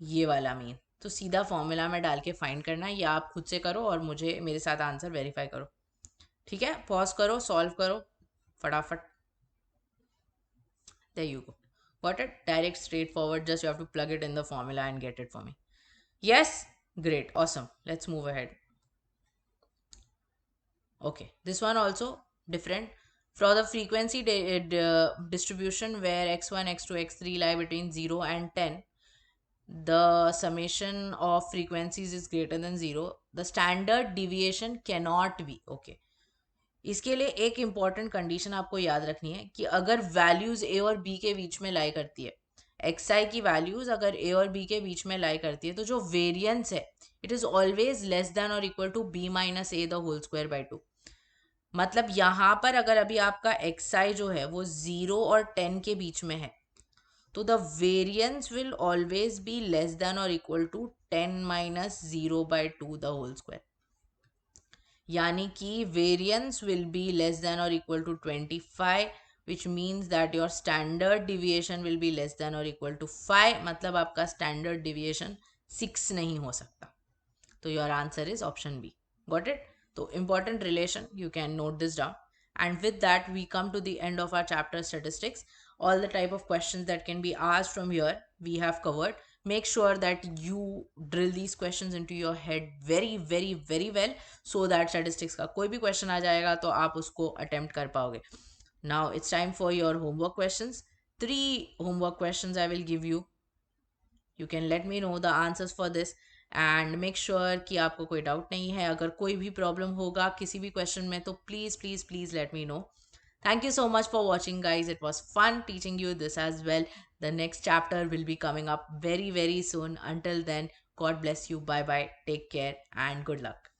ये वाला mean. तो सीधा formula में डाल के find करना है, या आप खुद से करो और मुझे मेरे साथ आंसर वेरीफाई करो. ठीक है, पॉज करो, सॉल्व करो फटाफट. There you go, got it? Direct straightforward, just you have to plug it in the formula and get it for me. Yes, great, awesome, let's move ahead. Okay, this one also different. For the frequency distribution where x1, x2, x3 lie between 0 and 10, the summation of frequencies is greater than 0, the standard deviation cannot be. Okay, इसके लिए एक important condition आपको याद रखनी है कि अगर values a और b के बीच में लाई करती है, xi की values अगर a और b के बीच में लाई करती है, तो जो variance है it is always less than or equal to b minus a the whole square by 2. मतलब यहाँ पर अगर अभी आपका xi जो है वो 0 और 10 के बीच में है, तो the variance will always be less than or equal to 10 minus 0 by 2 the whole square. यानी कि variance will be less than or equal to 25, which means that your standard deviation will be less than or equal to 5. मतलब आपका standard deviation 6 नहीं हो सकता. तो your answer is option B. Got it? So important relation, you can note this down. And with that we come to the end of our chapter statistics. All the type of questions that can be asked from here we have covered. Make sure that you drill these questions into your head very well, so that statistics का कोई भी question आ जाएगा तो आप उसको attempt कर पाओगे. Now it's time for your homework questions. 3 homework questions I will give you. You can let me know the answers for this and make sure कि आपको कोई डाउट नहीं है. अगर कोई भी प्रॉब्लम होगा किसी भी क्वेश्चन में तो please let me know. Thank you so much for watching, guys. It was fun teaching you this as well. The next chapter will be coming up very soon. Until then, God bless you. Bye bye. Take care and good luck.